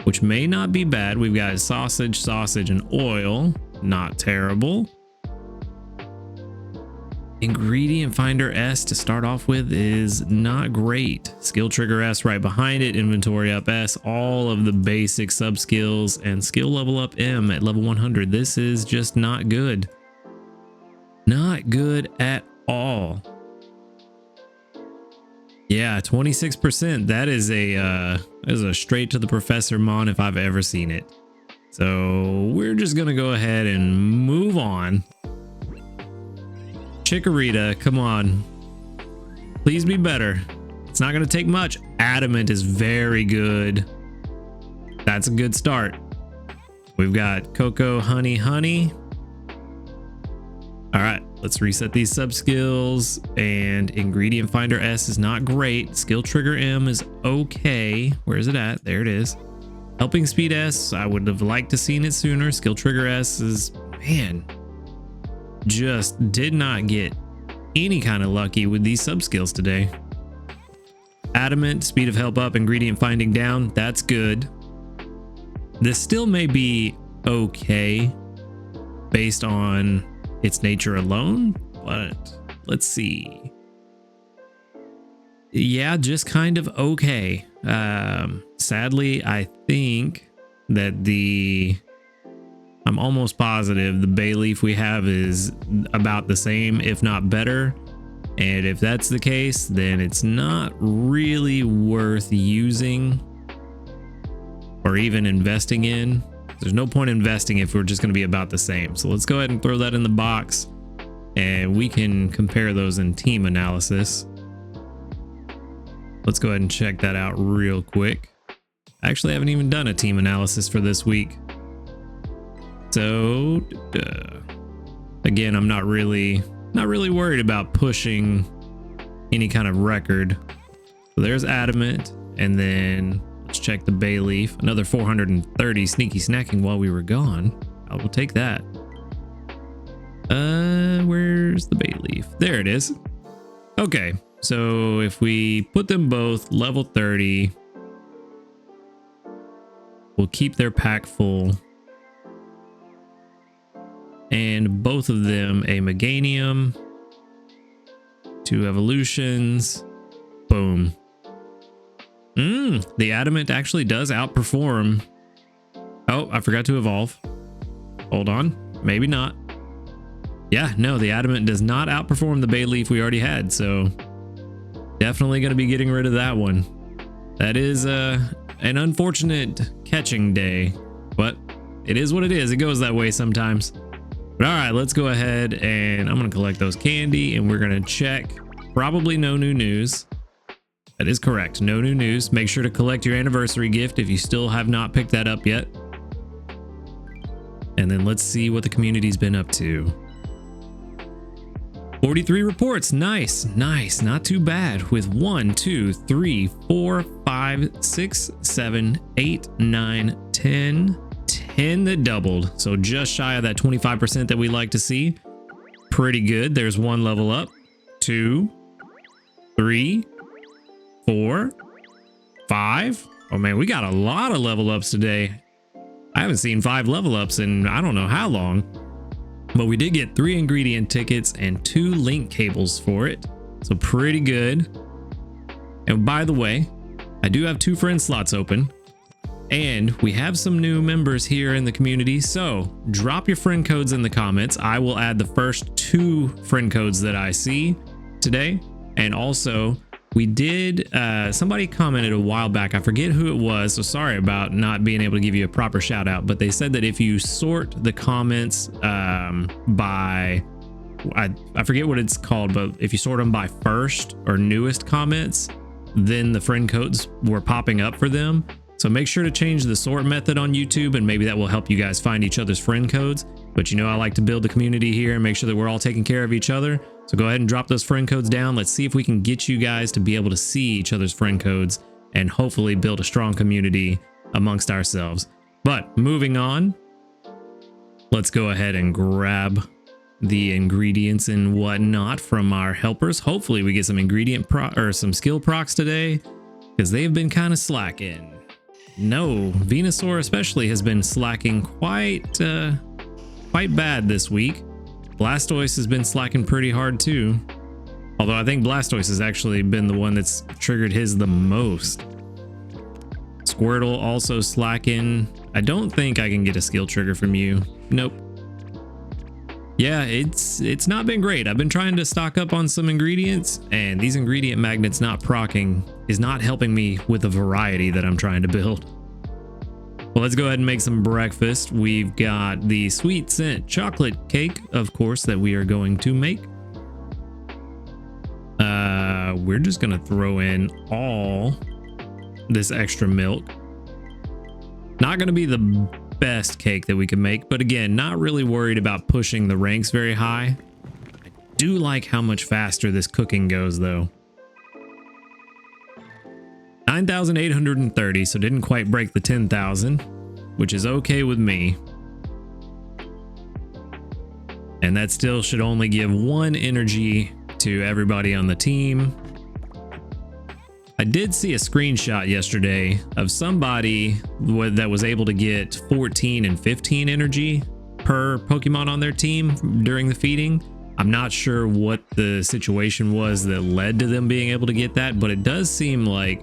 which may not be bad. We've got sausage, and oil. Not terrible. Ingredient Finder S to start off with is not great. Skill Trigger S right behind it. Inventory up S. All of the basic sub skills and skill level up M at level 100. This is just not good. Not good at all. Yeah, 26%. That is a straight to the Professor Mon if I've ever seen it. So we're just gonna go ahead and move on. Chikorita, come on. Please be better. It's not gonna take much. Adamant is very good. That's a good start. We've got Cocoa, Honey. All right, let's reset these sub skills, and Ingredient Finder S is not great. Skill Trigger M is okay. Where is it at? There it is. Helping Speed S, I would have liked to seen it sooner. Skill Trigger S is, man, just did not get any kind of lucky with these sub skills today. Adamant, Speed of Help up, Ingredient Finding down. That's good. This still may be okay based on its nature alone, but let's see. Yeah, just kind of okay. Sadly, I think that I'm almost positive the bay leaf we have is about the same, if not better. And if that's the case, then it's not really worth using or even investing in. There's no point investing if we're just going to be about the same. So let's go ahead and throw that in the box, and we can compare those in team analysis. Let's go ahead and check that out real quick. Actually, I haven't even done a team analysis for this week. So again, I'm not really worried about pushing any kind of record. So there's Adamant, and then let's check the bay leaf. Another 430 sneaky snacking while we were gone. I will take that. Where's the bay leaf? There it is. Okay, so if we put them both level 30, we'll keep their pack full. And both of them a Meganium, 2 evolutions. Boom. The Adamant actually does outperform. Oh, I forgot to evolve. Hold on. Maybe not. Yeah, no, the Adamant does not outperform the bay leaf we already had. So definitely going to be getting rid of that one. That is an unfortunate catching day, but it is what it is. It goes that way sometimes. But all right, let's go ahead and I'm going to collect those candy, and we're going to check. Probably no new news. That is correct. No new news. Make sure to collect your anniversary gift if you still have not picked that up yet. And then let's see what the community's been up to. 43 reports. Nice. Not too bad. With 1, 2, 3, 4, 5, 6, 7, 8, 9, 10. 10 that doubled. So just shy of that 25% that we like to see. Pretty good. There's 1 level up. 2, 3, 4, 5. Oh man, we got a lot of level ups today. I haven't seen 5 level ups in I don't know how long. But we did get 3 ingredient tickets and 2 link cables for it. So pretty good. And by the way, I do have 2 friend slots open, and we have some new members here in the community. So drop your friend codes in the comments. I will add the first 2 friend codes that I see today. And also we did, somebody commented a while back, I forget who it was, so sorry about not being able to give you a proper shout out, but they said that if you sort the comments by, I forget what it's called, but if you sort them by first or newest comments, then the friend codes were popping up for them. So make sure to change the sort method on YouTube, and maybe that will help you guys find each other's friend codes. But you know, I like to build the community here and make sure that we're all taking care of each other. So go ahead and drop those friend codes down. Let's see if we can get you guys to be able to see each other's friend codes and hopefully build a strong community amongst ourselves. But moving on, let's go ahead and grab the ingredients and whatnot from our helpers. Hopefully we get some some skill procs today, because they've been kind of slacking. No, Venusaur especially has been slacking quite bad this week. Blastoise has been slacking pretty hard too. Although I think Blastoise has actually been the one that's triggered his the most. Squirtle also slacking. I don't think I can get a skill trigger from you. Nope. Yeah, it's not been great. I've been trying to stock up on some ingredients, and these ingredient magnets not proccing is not helping me with the variety that I'm trying to build. Well, let's go ahead and make some breakfast. We've got the sweet scent chocolate cake, of course, that we are going to make. We're just gonna throw in all this extra milk. Not gonna be the best cake that we can make, but again, not really worried about pushing the ranks very high. I do like how much faster this cooking goes though. 9,830, so didn't quite break the 10,000, which is okay with me. And that still should only give 1 energy to everybody on the team. I did see a screenshot yesterday of somebody that was able to get 14 and 15 energy per Pokemon on their team during the feeding. I'm not sure what the situation was that led to them being able to get that, but it does seem like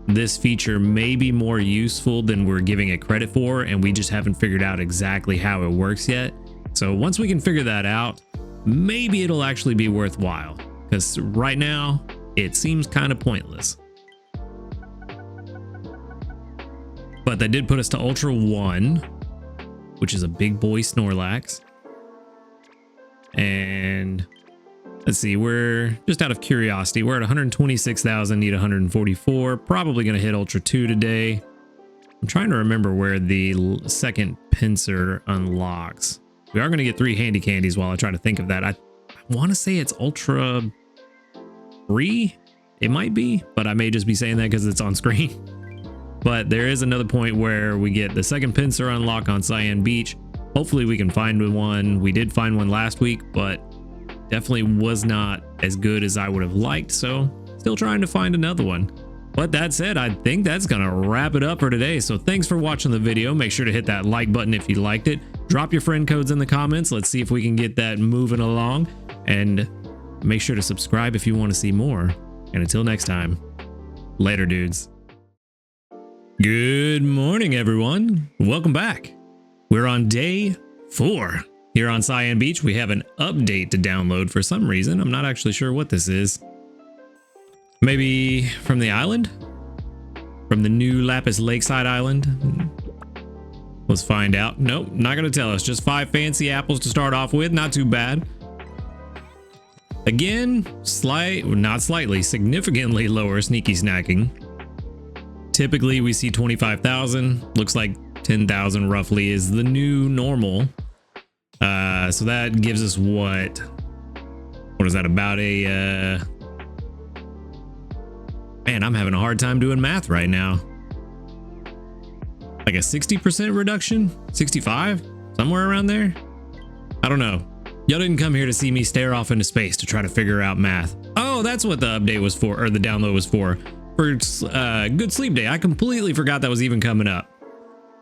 this feature may be more useful than we're giving it credit for, and we just haven't figured out exactly how it works yet. So once we can figure that out, maybe it'll actually be worthwhile, because right now it seems kind of pointless. But that did put us to Ultra 1, which is a big boy Snorlax. And let's see, we're just out of curiosity. We're at 126,000, need 144. Probably going to hit Ultra 2 today. I'm trying to remember where the second pincer unlocks. We are going to get 3 handy candies while I try to think of that. I want to say it's Ultra 3. It might be, but I may just be saying that because it's on screen. But there is another point where we get the second pincer unlock on Cyan Beach. Hopefully we can find one. We did find one last week, but definitely was not as good as I would have liked. So still trying to find another one. But that said, I think that's going to wrap it up for today. So thanks for watching the video. Make sure to hit that like button if you liked it. Drop your friend codes in the comments. Let's see if we can get that moving along. And make sure to subscribe if you want to see more. And until next time, later, dudes. Good morning, everyone. Welcome back. We're on day 4 here on Cyan Beach. We have an update to download for some reason. I'm not actually sure what this is. Maybe from the island? From the new Lapis Lakeside Island? Let's find out. Nope, not going to tell us. Just 5 fancy apples to start off with. Not too bad. Again, not slightly, significantly lower sneaky snacking. Typically we see 25,000. Looks like 10,000 roughly is the new normal. So that gives us what is that, about a man, I'm having a hard time doing math right now. Like a 60% reduction, 65, somewhere around there. I don't know. Y'all didn't come here to see me stare off into space to try to figure out math. Oh, that's what the update was for, or the download was for good sleep day. I completely forgot that was even coming up.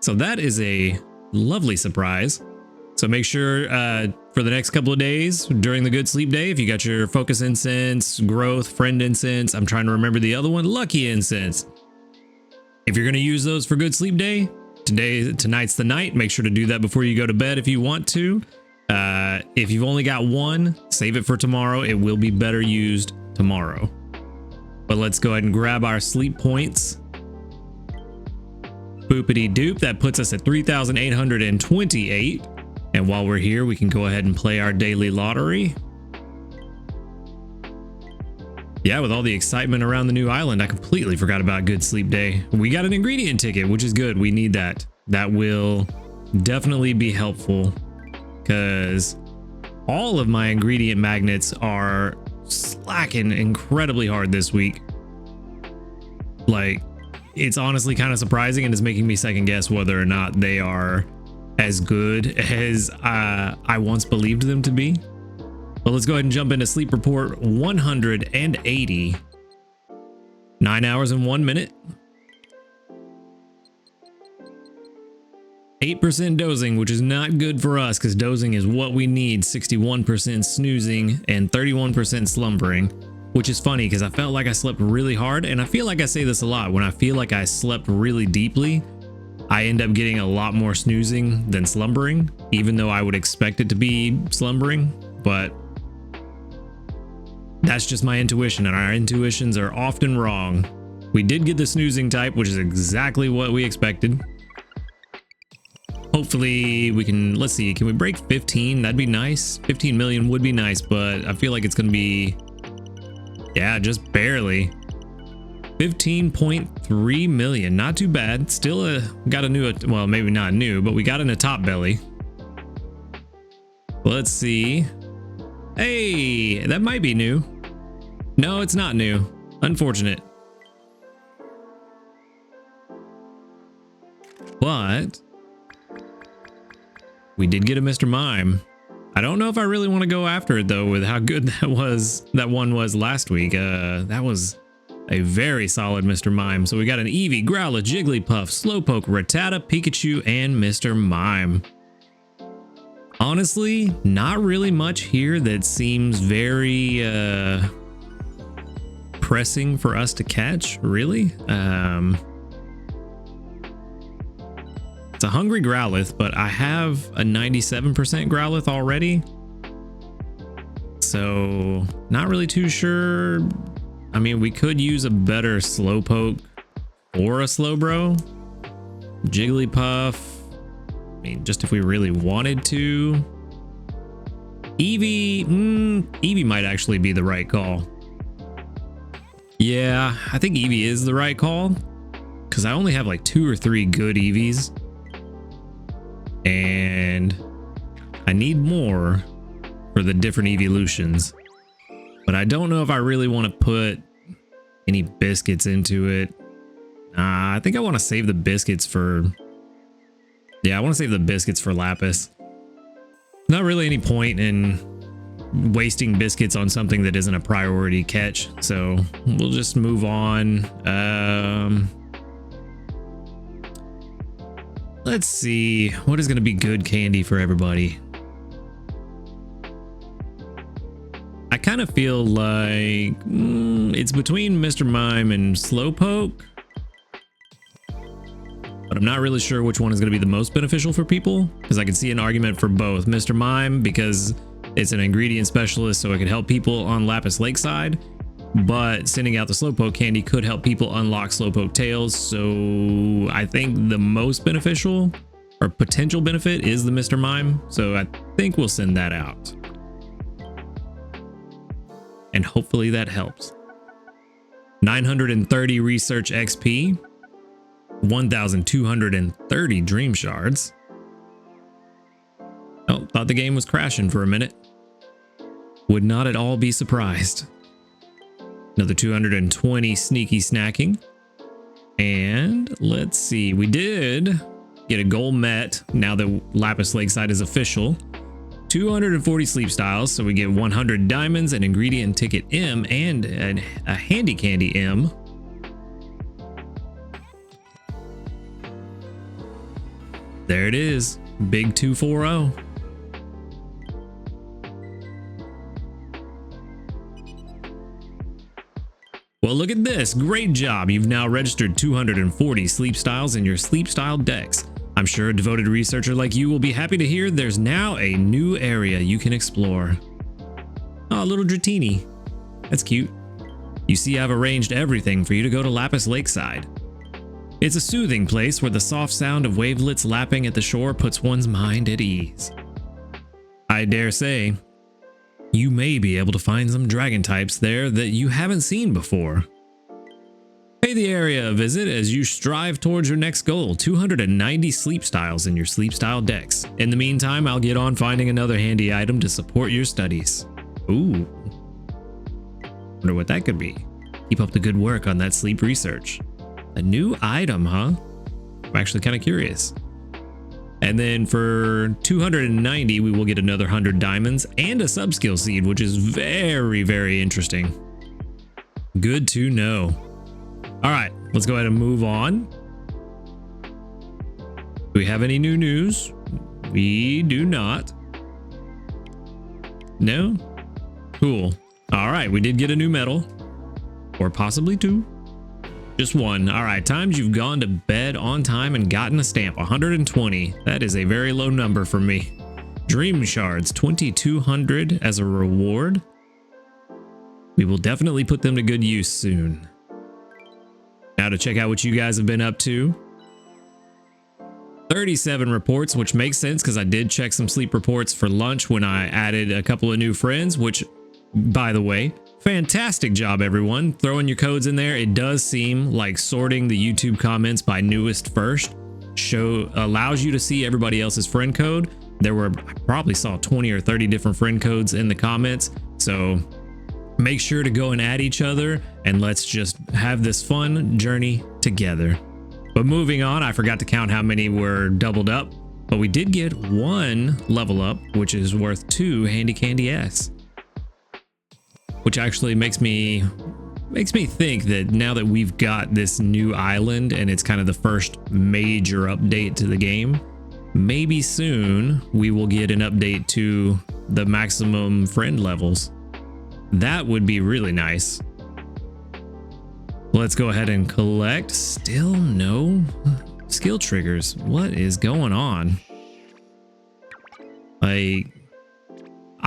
So that is a lovely surprise. So make sure for the next couple of days during the good sleep day, if you got your focus incense, growth, friend incense, I'm trying to remember the other one, lucky incense. If you're going to use those for good sleep day, tonight's the night. Make sure to do that before you go to bed if you want to. If you've only got one, save it for tomorrow. It will be better used tomorrow. But let's go ahead and grab our sleep points. Boopity doop. That puts us at 3,828. And while we're here, we can go ahead and play our daily lottery. Yeah, with all the excitement around the new island, I completely forgot about Good Sleep Day. We got an ingredient ticket, which is good. We need that. That will definitely be helpful because all of my ingredient magnets are slacking incredibly hard this week. Like, it's honestly kind of surprising and it's making me second guess whether or not they are as good as I once believed them to be. But let's go ahead and jump into sleep report 180. 9 hours and 1 minute. 8% dozing, which is not good for us because dozing is what we need. 61% snoozing and 31% slumbering, which is funny because I felt like I slept really hard. And I feel like I say this a lot. When I feel like I slept really deeply, I end up getting a lot more snoozing than slumbering, even though I would expect it to be slumbering. But that's just my intuition, and our intuitions are often wrong. We did get the snoozing type, which is exactly what we expected. Hopefully we can, let's see, can we break 15? That'd be nice. 15 million would be nice, but I feel like it's going to be, yeah, just barely. 15.3 million, not too bad. Still got a new, well, maybe not new, but we got in a top belly. Let's see. Hey, that might be new. No, it's not new. Unfortunate. But we did get a Mr. Mime. I don't know if I really want to go after it though, with how good that one was last week. That was a very solid Mr. Mime. So we got an Eevee, Growlithe, Jigglypuff, Slowpoke, Rattata, Pikachu, and Mr. Mime. Honestly, not really much here that seems very pressing for us to catch, really. It's a hungry Growlithe, but I have a 97% Growlithe already. So not really too sure. I mean, we could use a better Slowpoke or a Slowbro. Jigglypuff. I mean, just if we really wanted to. Eevee, Eevee might actually be the right call. Yeah, I think Eevee is the right call because I only have like 2 or 3 good Eevees. And I need more for the different evolutions. But I don't know if I really want to put any biscuits into it. I think I want to save the biscuits for... Yeah, I want to save the biscuits for Lapis. Not really any point in wasting biscuits on something that isn't a priority catch. So we'll just move on. Let's see. What is going to be good candy for everybody? I kind of feel like it's between Mr. Mime and Slowpoke. But I'm not really sure which one is going to be the most beneficial for people, because I can see an argument for both. Mr. Mime, because it's an ingredient specialist, so it could help people on Lapis Lakeside. But sending out the Slowpoke candy could help people unlock Slowpoke tails. So I think the most beneficial or potential benefit is the Mr. Mime. So I think we'll send that out. And hopefully that helps. 930 research XP. 1,230 dream shards. Oh, thought the game was crashing for a minute. Would not at all be surprised. Another 220 sneaky snacking. And let's see, we did get a goal met now that Lapis Lakeside is official. 240 sleep styles, so we get 100 diamonds, an ingredient ticket M, and a handy candy M. There it is, big 240. Well, look at this. Great job. You've now registered 240 sleep styles in your sleep style decks. I'm sure a devoted researcher like you will be happy to hear there's now a new area you can explore. Oh, a little Dratini. That's cute. You see, I've arranged everything for you to go to Lapis Lakeside. It's a soothing place where the soft sound of wavelets lapping at the shore puts one's mind at ease. I dare say, you may be able to find some dragon types there that you haven't seen before. Pay the area a visit as you strive towards your next goal, 290 sleep styles in your sleep style decks. In the meantime, I'll get on finding another handy item to support your studies. Ooh. Wonder what that could be. Keep up the good work on that sleep research. A new item, huh? I'm actually kind of curious. And then for 290, we will get another 100 diamonds and a subskill seed, which is very, very interesting. Good to know. All right, let's go ahead and move on. Do we have any new news? We do not. No? Cool. All right, we did get a new medal. Or possibly two. Just one. All right, times you've gone to bed on time and gotten a stamp, 120. That is a very low number for me. Dream shards, 2,200 as a reward. We will definitely put them to good use soon. Now to check out what you guys have been up to. 37 reports, which makes sense because I did check some sleep reports for lunch when I added a couple of new friends, which, by the way, fantastic job, everyone. Throwing your codes in there. It does seem like sorting the YouTube comments by newest first allows you to see everybody else's friend code. I probably saw 20 or 30 different friend codes in the comments. So make sure to go and add each other and let's just have this fun journey together. But moving on, I forgot to count how many were doubled up, but we did get one level up, which is worth 2 Handy Candy S. Which actually makes me think that now that we've got this new island and it's kind of the first major update to the game, maybe soon we will get an update to the maximum friend levels. That would be really nice. Let's go ahead and collect. Still no skill triggers. What is going on?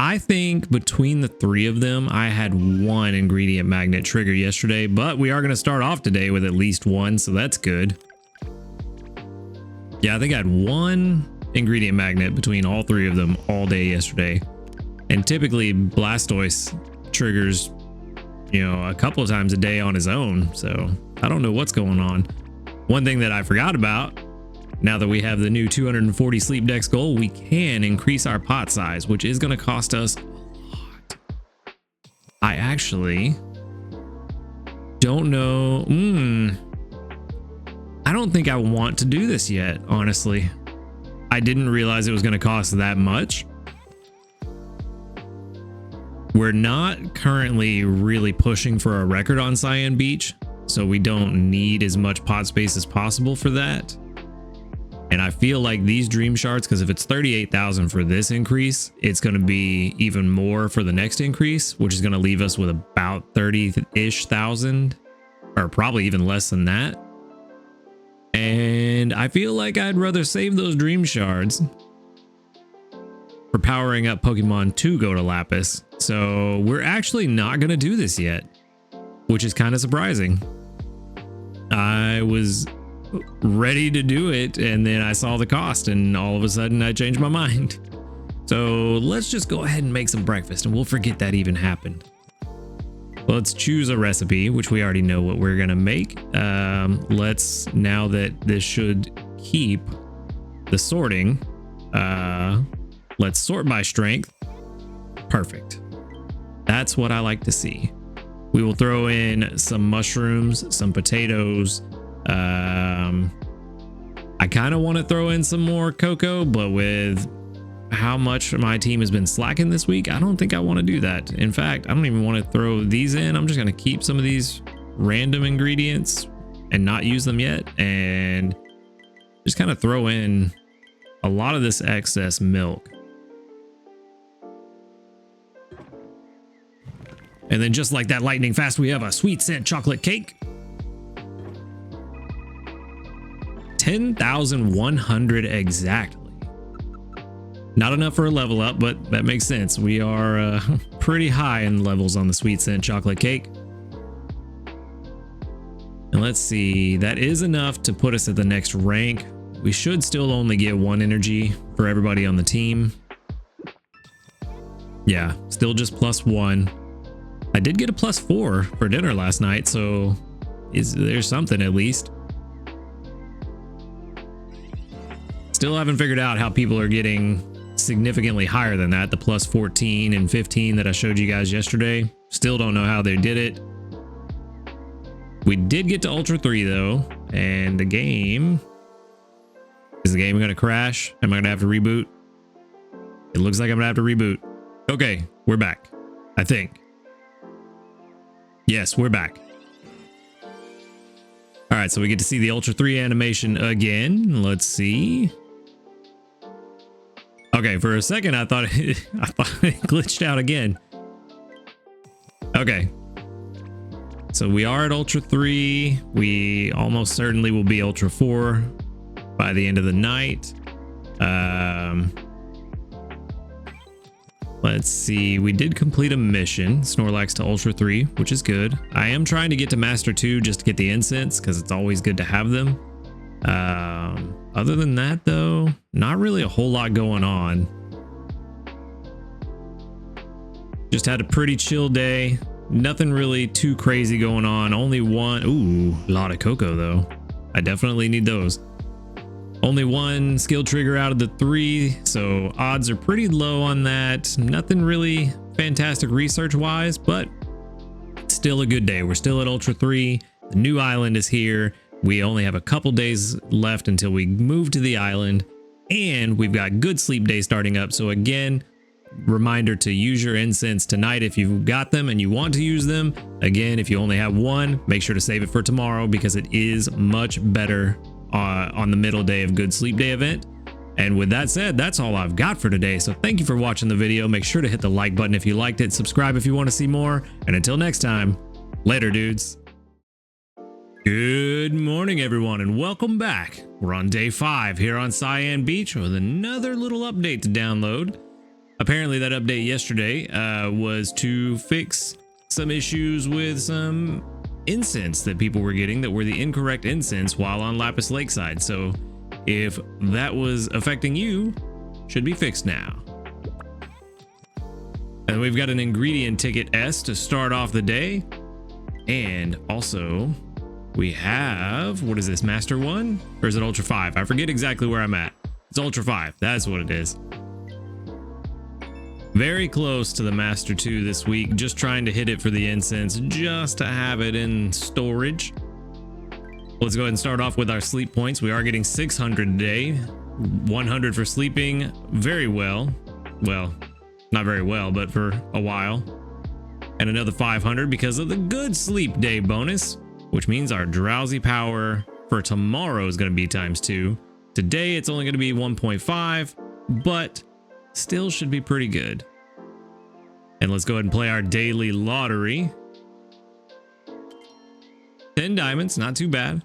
I think between the 3 of them, I had 1 ingredient magnet trigger yesterday, but we are going to start off today with at least 1, so that's good. Yeah, I think I had 1 ingredient magnet between all 3 of them all day yesterday. And typically Blastoise triggers, you know, a couple of times a day on his own, so I don't know what's going on. One thing that I forgot about, now that we have the new 240 sleep decks goal, we can increase our pot size, which is going to cost us a lot. I actually don't know. I don't think I want to do this yet, honestly. I didn't realize it was going to cost that much. We're not currently really pushing for a record on Cyan Beach, so we don't need as much pot space as possible for that. And I feel like these dream shards, because if it's 38,000 for this increase, it's going to be even more for the next increase, which is going to leave us with about 30-ish thousand, or probably even less than that. And I feel like I'd rather save those dream shards for powering up Pokemon to go to Lapis. So we're actually not going to do this yet, which is kind of surprising. I was ready to do it, and then I saw the cost, and all of a sudden I changed my mind. So let's just go ahead and make some breakfast, and we'll forget that even happened. Let's choose a recipe, which we already know what we're gonna make. Let's, now that this should keep the sorting, let's sort by strength. Perfect. That's what I like to see. We will throw in some mushrooms, some potatoes. I kind of want to throw in some more cocoa, but with how much my team has been slacking this week, I don't think I want to do that. In fact, I don't even want to throw these in. I'm just going to keep some of these random ingredients and not use them yet, and just kind of throw in a lot of this excess milk. And then just like that lightning fast, we have a sweet scent chocolate cake. 10,100 exactly. Not enough for a level up, but that makes sense. We are pretty high in levels on the sweet scent chocolate cake. And let's see, that is enough to put us at the next rank. We should still only get 1 energy for everybody on the team. Yeah, still just +1. I did get a +4 for dinner last night, so there's something at least. Still haven't figured out how people are getting significantly higher than that, the +14 and 15 that I showed you guys yesterday. Still don't know how they did it. We did get to Ultra 3 though, and the game... Is the game going to crash? Am I going to have to reboot? It looks like I'm going to have to reboot. Okay, we're back. I think. Yes, we're back. All right, so we get to see the Ultra 3 animation again. Let's see. Okay, for a second, I thought it glitched out again. Okay. So we are at Ultra 3. We almost certainly will be Ultra 4 by the end of the night. Let's see. We did complete a mission, Snorlax to Ultra 3, which is good. I am trying to get to Master 2 just to get the incense because it's always good to have them. Other than that, though, not really a whole lot going on. Just had a pretty chill day. Nothing really too crazy going on. Only one. Ooh, a lot of cocoa, though. I definitely need those. Only 1 skill trigger out of the 3, so odds are pretty low on that. Nothing really fantastic research-wise, but still a good day. We're still at Ultra 3. The new island is here. We only have a couple days left until we move to the island, and we've got good sleep day starting up. So again, reminder to use your incense tonight if you've got them and you want to use them. Again, if you only have 1, make sure to save it for tomorrow because it is much better on the middle day of Good Sleep Day event. And with that said, that's all I've got for today. So thank you for watching the video. Make sure to hit the like button if you liked it, subscribe if you want to see more, and until next time, later dudes. Good morning everyone and welcome back. We're on day 5 here on Cyan Beach with another little update to download. Apparently that update yesterday was to fix some issues with some incense that people were getting that were the incorrect incense while on Lapis Lakeside. So if that was affecting you, should be fixed now. And we've got an ingredient ticket S to start off the day. And also we have, what is this, Master 1? Or is it Ultra 5? I forget exactly where I'm at. It's Ultra 5, that's what it is. Very close to the Master 2 this week, just trying to hit it for the incense, just to have it in storage. Let's go ahead and start off with our sleep points. We are getting 600 today, 100 for sleeping very well. Well, not very well, but for a while. And another 500 because of the good sleep day bonus, which means our drowsy power for tomorrow is going to be ×2. Today, it's only going to be 1.5, but still should be pretty good. And let's go ahead and play our daily lottery. 10 diamonds, not too bad.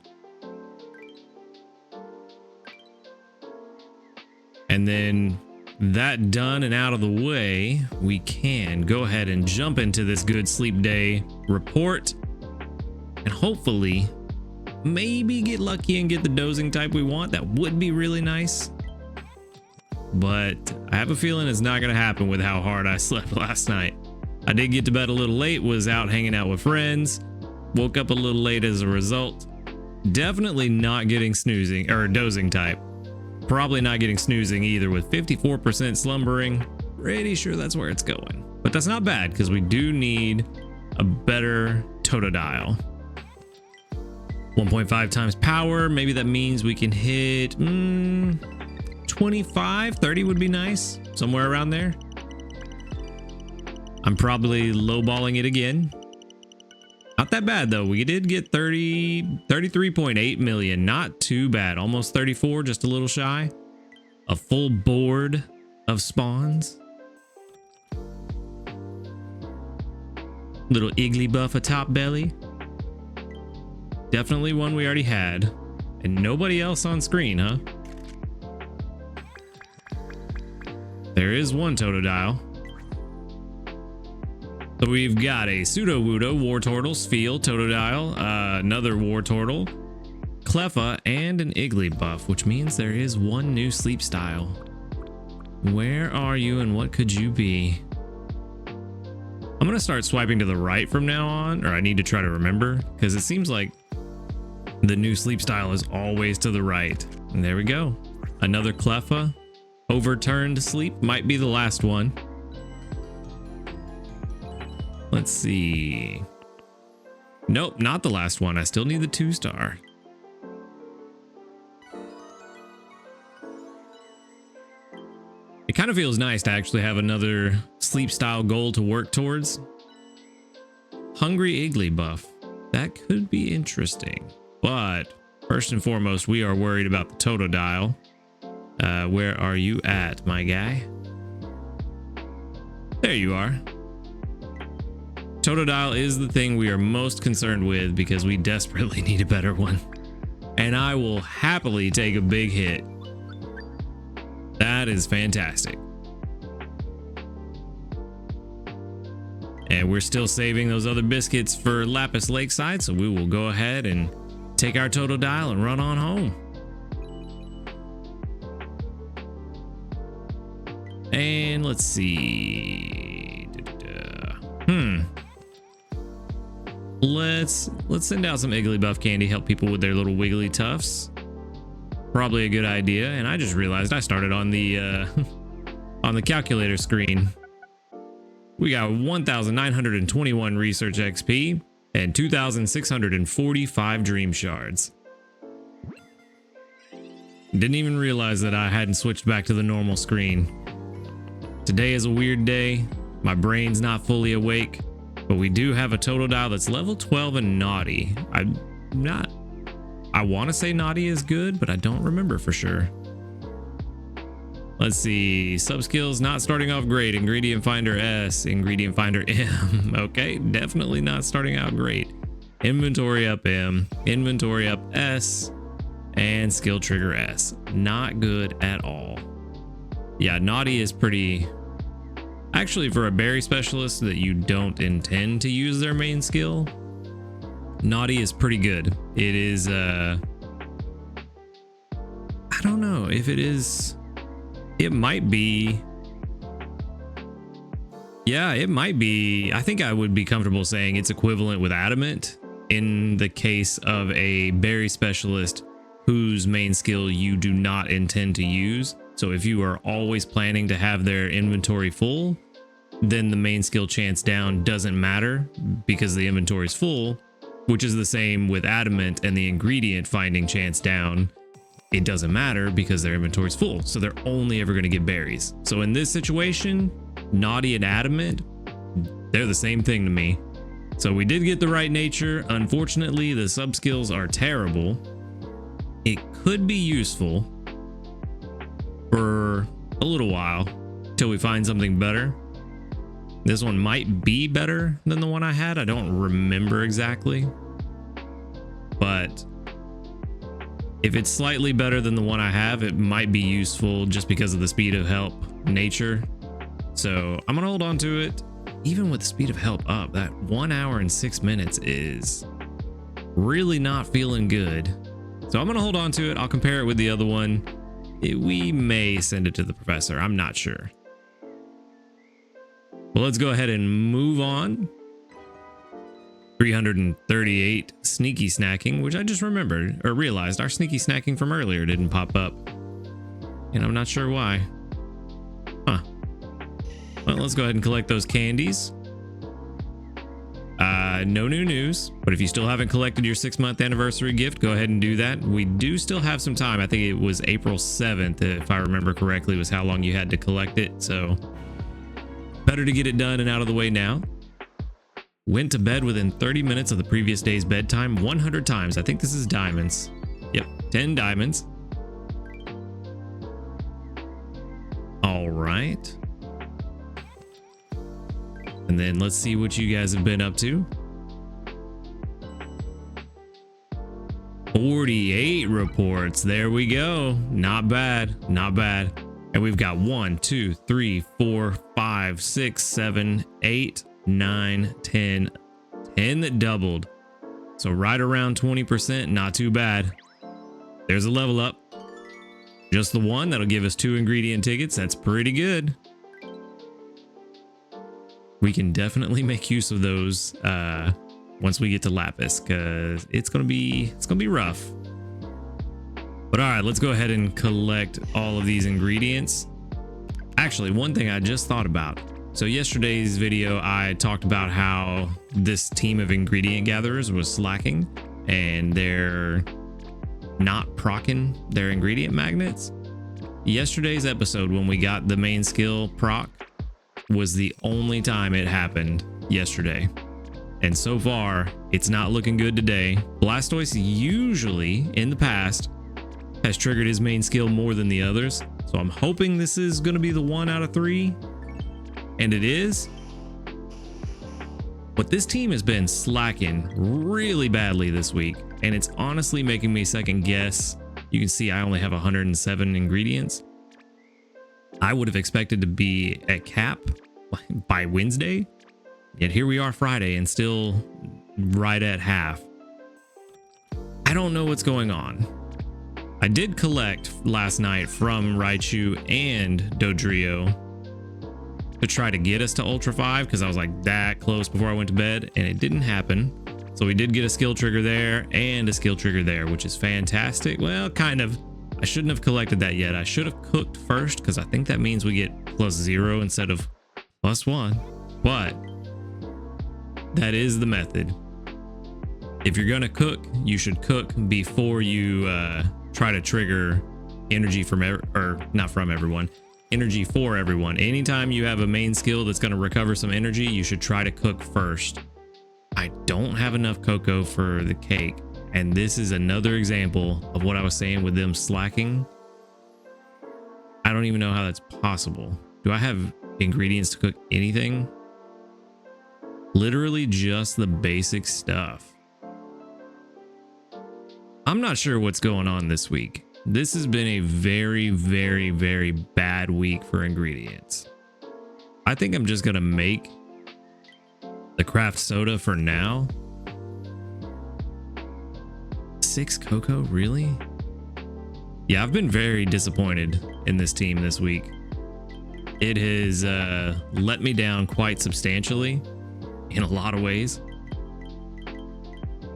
And then that done and out of the way, we can go ahead and jump into this good sleep day report and hopefully maybe get lucky and get the dozing type we want. That would be really nice. But I have a feeling it's not going to happen with how hard I slept last night. I did get to bed a little late, was out hanging out with friends, woke up a little late as a result. Definitely not getting snoozing or dozing type. Probably not getting snoozing either with 54% slumbering. Pretty sure that's where it's going. But that's not bad because we do need a better Totodile. 1.5 times power. Maybe that means we can hit 25, 30 would be nice. Somewhere around there. I'm probably lowballing it again. Not that bad though. We did get 33.8 million. Not too bad. Almost 34, just a little shy. A full board of spawns. Little Iggly buff atop belly. Definitely one we already had. And nobody else on screen, huh? There is one Totodile. So we've got a Sudowoodo, Wartortle, Spheal, Totodile, another Wartortle, Cleffa, and an Iggly buff, which means there is one new sleep style. Where are you and what could you be? I'm going to start swiping to the right from now on, or I need to try to remember, because it seems like the new sleep style is always to the right. And there we go. Another Cleffa. Overturned sleep might be the last one. Let's see. Nope, not the last one. I still need the 2-star. It kind of feels nice to actually have another sleep style goal to work towards. Hungry Iggly buff. That could be interesting. But first and foremost, we are worried about the Totodile. Where are you at, my guy? There you are. Totodile is the thing we are most concerned with because we desperately need a better one. And I will happily take a big hit. That is fantastic. And we're still saving those other biscuits for Lapis Lakeside, so we will go ahead and take our Totodile and run on home. And let's see. Let's send out some Iggly buff candy, help people with their little wiggly tufts. Probably a good idea. And I just realized I started on the on the calculator screen. We got 1,921 research XP and 2,645 dream shards. Didn't even realize that I hadn't switched back to the normal screen. Today is a weird day. My brain's not fully awake, but we do have a Totodile that's level 12 and naughty. I want to say naughty is good, but I don't remember for sure. Let's see. Subskills not starting off great. Ingredient Finder S, Ingredient Finder M. Okay, definitely not starting out great. Inventory up M, Inventory up S, and Skill Trigger S. Not good at all. Yeah, naughty is pretty... Actually, for a berry specialist that you don't intend to use their main skill, naughty is pretty good. It is, I don't know if it is... It might be... Yeah, it might be... I think I would be comfortable saying it's equivalent with adamant in the case of a berry specialist whose main skill you do not intend to use. So if you are always planning to have their inventory full, then the main skill chance down doesn't matter because the inventory is full, which is the same with adamant and the ingredient finding chance down. It doesn't matter because their inventory is full. So they're only ever going to get berries. So in this situation, naughty and adamant, they're the same thing to me. So we did get the right nature. Unfortunately, the sub skills are terrible. It could be useful for a little while till we find something better. This one might be better than the one I had. I don't remember exactly, but if it's slightly better than the one I have, it might be useful just because of the speed of help nature. So I'm gonna hold on to it. Even with the speed of help up, that 1 hour and 6 minutes is really not feeling good. So I'm gonna hold on to it. I'll compare it with the other one. We may send it to the professor. I'm not sure. Well, let's go ahead and move on. 338 sneaky snacking, which I just remembered or realized our sneaky snacking from earlier didn't pop up. And I'm not sure why. Huh. Well, let's go ahead and collect those candies. No new news, but if you still haven't collected your 6-month anniversary gift, go ahead and do that. We do still have some time. I think it was April 7th, if I remember correctly, was how long you had to collect it. So better to get it done and out of the way now. Went to bed within 30 minutes of the previous day's bedtime 100 times. I think this is diamonds. Yep, 10 diamonds. All right. And then let's see what you guys have been up to. 48 reports. There we go. Not bad. Not bad. And we've got 1, 2, 3, 4, 5, 6, 7, 8, 9, 10. 10 that doubled. So right around 20%. Not too bad. There's a level up. Just the one. That'll give us 2 ingredient tickets. That's pretty good. We can definitely make use of those once we get to Lapis, because it's gonna be rough. But all right, let's go ahead and collect all of these ingredients. Actually, one thing I just thought about. So yesterday's video, I talked about how this team of ingredient gatherers was slacking and they're not proccing their ingredient magnets. Yesterday's episode, when we got the main skill proc, was the only time it happened yesterday. And so far, it's not looking good today. Blastoise usually, in the past, has triggered his main skill more than the others. So I'm hoping this is going to be the 1 out of 3. And it is. But this team has been slacking really badly this week. And it's honestly making me second guess. You can see I only have 107 ingredients. I would have expected to be at cap by Wednesday. Yet here we are Friday and still right at half. I don't know what's going on. I did collect last night from Raichu and Dodrio to try to get us to Ultra 5 because I was like that close before I went to bed and it didn't happen. So we did get a skill trigger there and a skill trigger there, which is fantastic. Well, kind of. I shouldn't have collected that yet. I should have cooked first because I think that means we get +0 instead of +1. But that is the method. If you're gonna cook, you should cook before you try to trigger energy from energy for everyone. Anytime you have a main skill that's gonna recover some energy, you should try to cook first. I don't have enough cocoa for the cake, and this is another example of what I was saying with them slacking. I don't even know how that's possible. Do I have ingredients to cook anything? Literally just the basic stuff. I'm not sure what's going on this week. This has been a very, very, very bad week for ingredients. I think I'm just gonna make the craft soda for now. 6 cocoa, really? Yeah, I've been very disappointed in this team this week. It has let me down quite substantially in a lot of ways.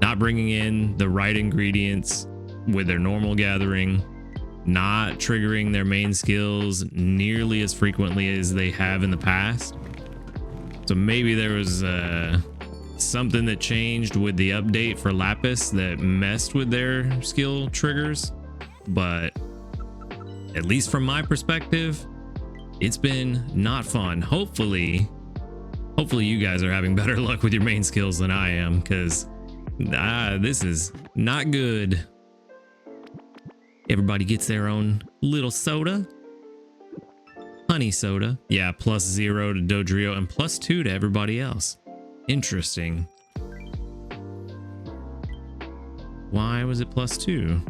Not bringing in the right ingredients with their normal gathering, not triggering their main skills nearly as frequently as they have in the past. So maybe there was something that changed with the update for Lapis that messed with their skill triggers. But at least from my perspective, it's been not fun. Hopefully you guys are having better luck with your main skills than I am, because this is not good. Everybody gets their own little soda. Honey soda. Yeah, +0 to Dodrio and +2 to everybody else. Interesting. Why was it +2?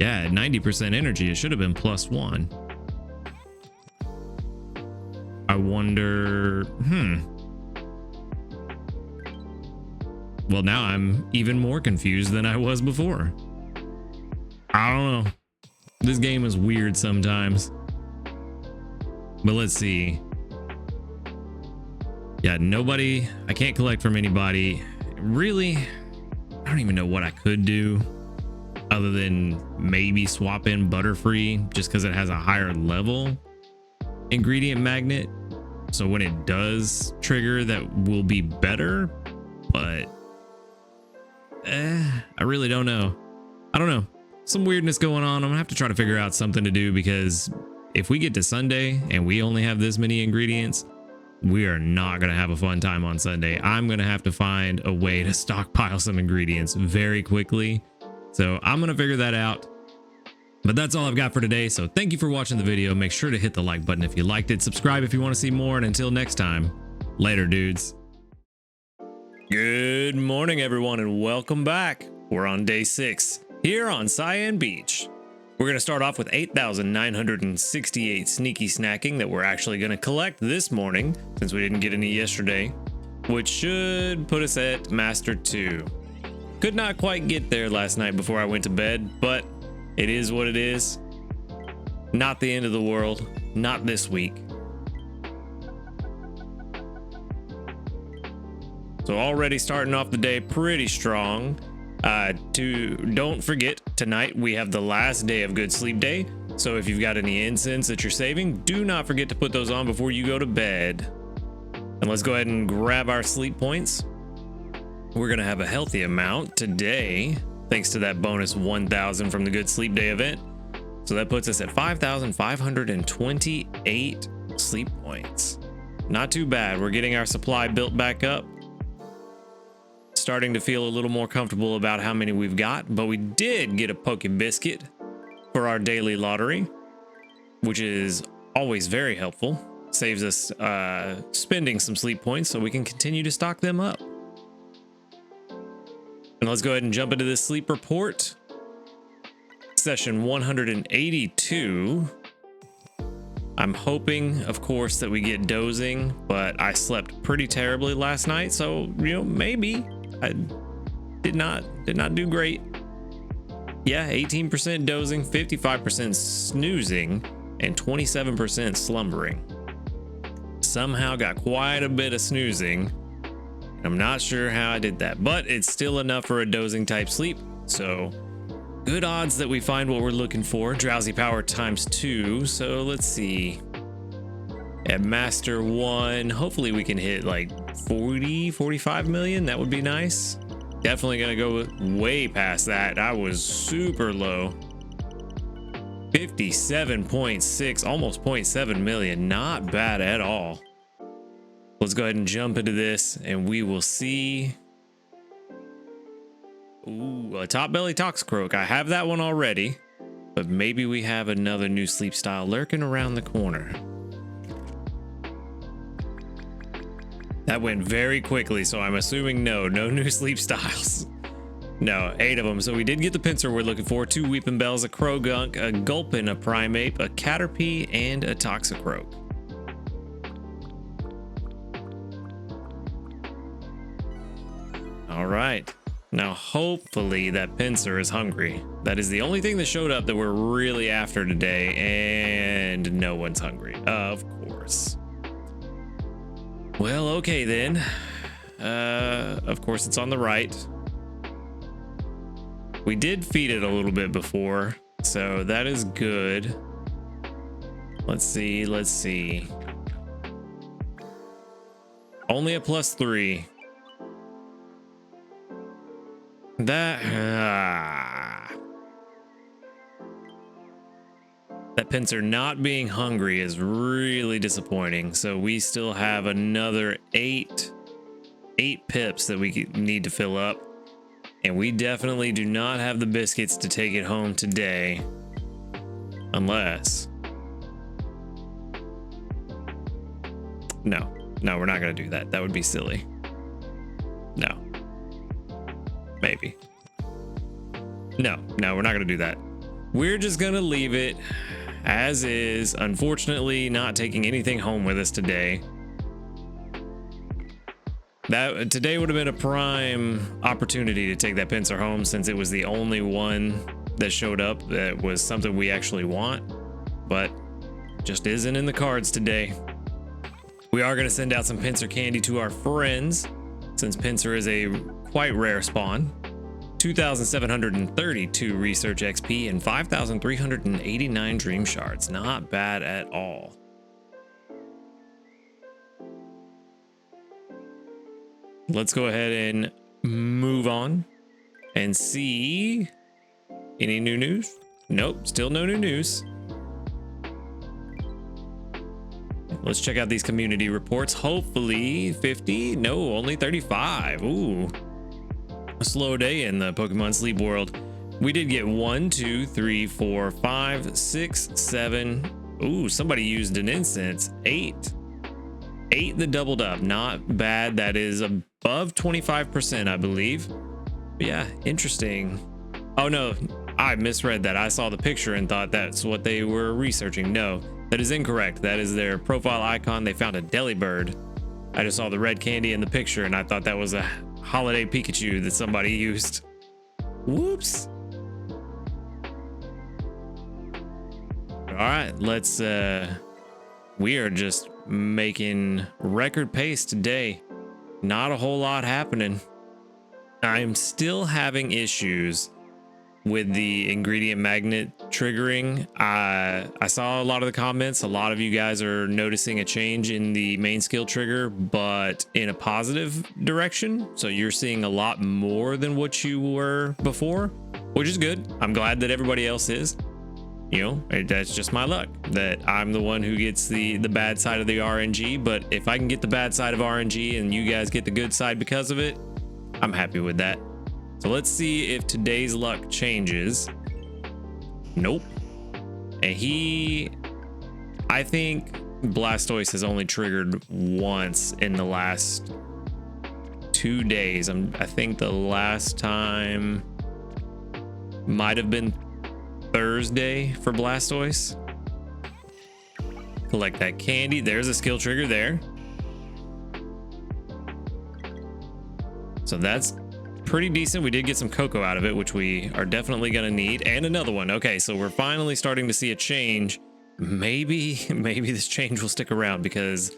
Yeah, 90% energy. It should have been +1. I wonder, Well, now I'm even more confused than I was before. I don't know. This game is weird sometimes. But let's see. Yeah, nobody. I can't collect from anybody. Really, I don't even know what I could do other than maybe swap in Butterfree just because it has a higher level ingredient magnet. So when it does trigger, that will be better. But I really don't know. I don't know. Some weirdness going on. I'm gonna have to try to figure out something to do, because if we get to Sunday and we only have this many ingredients, we are not gonna have a fun time on Sunday. I'm gonna have to find a way to stockpile some ingredients very quickly. So I'm gonna figure that out. But that's all I've got for today. So thank you for watching the video. Make sure to hit the like button if you liked it. Subscribe if you want to see more. And until next time, later, dudes. Good morning, everyone, and welcome back. We're on day 6 here on Cyan Beach. We're going to start off with 8,968 sneaky snacking that we're actually going to collect this morning since we didn't get any yesterday, which should put us at Master 2. Could not quite get there last night before I went to bed, but it is what it is. Not the end of the world. Not this week. So already starting off the day pretty strong. Don't forget, tonight we have the last day of Good Sleep Day. So if you've got any incense that you're saving, do not forget to put those on before you go to bed. And let's go ahead and grab our sleep points. We're going to have a healthy amount today, thanks to that bonus 1,000 from the Good Sleep Day event. So that puts us at 5,528 sleep points. Not too bad. We're getting our supply built back up. Starting to feel a little more comfortable about how many we've got, but we did get a Poke Biscuit for our daily lottery, which is always very helpful. Saves us spending some sleep points so we can continue to stock them up. And let's go ahead and jump into this sleep report. Session 182. I'm hoping, of course, that we get dozing, but I slept pretty terribly last night, so maybe. I did not do great. Yeah, 18% dozing, 55% snoozing, and 27% slumbering. Somehow got quite a bit of snoozing. I'm not sure how I did that, but it's still enough for a dozing type sleep. So good odds that we find what we're looking for. Drowsy power times 2. So let's see. At Master 1, hopefully we can hit like 45 million. That would be nice. Definitely gonna go way past that. I was super low. 57.6, almost 0.7 million. Not bad at all. Let's go ahead and jump into this and we will see. Ooh, a top belly Toxicroak. I have that one already, but maybe we have another new sleep style lurking around the corner. That went very quickly, so I'm assuming no new sleep styles. No, 8 of them. So we did get the pincer we're looking for, 2 Weeping Bells, a Krogunk, a Gulpin, a Primeape, a Caterpie, and a Toxicroak. All right. Now, hopefully that pincer is hungry. That is the only thing that showed up that we're really after today, and no one's hungry, of course. Well, okay then. Of course it's on the right. We did feed it a little bit before, so that is good. Let's see. Only a +3. That pincer not being hungry is really disappointing. So we still have another 8 pips that we need to fill up. And we definitely do not have the biscuits to take it home today. Unless. No, we're not going to do that. That would be silly. No. Maybe. No, we're not going to do that. We're just going to leave it as is. Unfortunately, not taking anything home with us today. That today would have been a prime opportunity to take that pincer home, since it was the only one that showed up that was something we actually want, but just isn't in the cards today. We are going to send out some pincer candy to our friends, since pincer is a quite rare spawn. 2,732 research XP and 5,389 dream shards. Not bad at all. Let's go ahead and move on and see any new news. Nope, still no new news. Let's check out these community reports. Hopefully 50. No, only 35. Ooh. A slow day in the Pokemon Sleep world. We did get 1, 2, 3, 4, 5, 6, 7. Ooh, somebody used an incense. 8. 8 that doubled up. Not bad. That is above 25%, I believe. But yeah, interesting. Oh no, I misread that. I saw the picture and thought that's what they were researching. No, that is incorrect. That is their profile icon. They found a Delibird. I just saw the red candy in the picture and I thought that was a holiday Pikachu that somebody used. Whoops. All right, let's we are just making record pace today. Not a whole lot happening. I'm still having issues with the ingredient magnet triggering. I saw a lot of the comments. A lot of you guys are noticing a change in the main skill trigger, but in a positive direction. So you're seeing a lot more than what you were before, which is good. I'm glad that everybody else is. You know, that's just my luck that I'm the one who gets the bad side of the RNG. But if I can get the bad side of RNG and you guys get the good side because of it, I'm happy with that. So let's see if today's luck changes. Nope. And I think Blastoise has only triggered once in the last 2 days. I think the last time might have been Thursday for Blastoise. Collect that candy. There's a skill trigger there. So that's pretty decent. We did get some cocoa out of it, which we are definitely going to need. And another one. Okay, so we're finally starting to see a change. Maybe this change will stick around because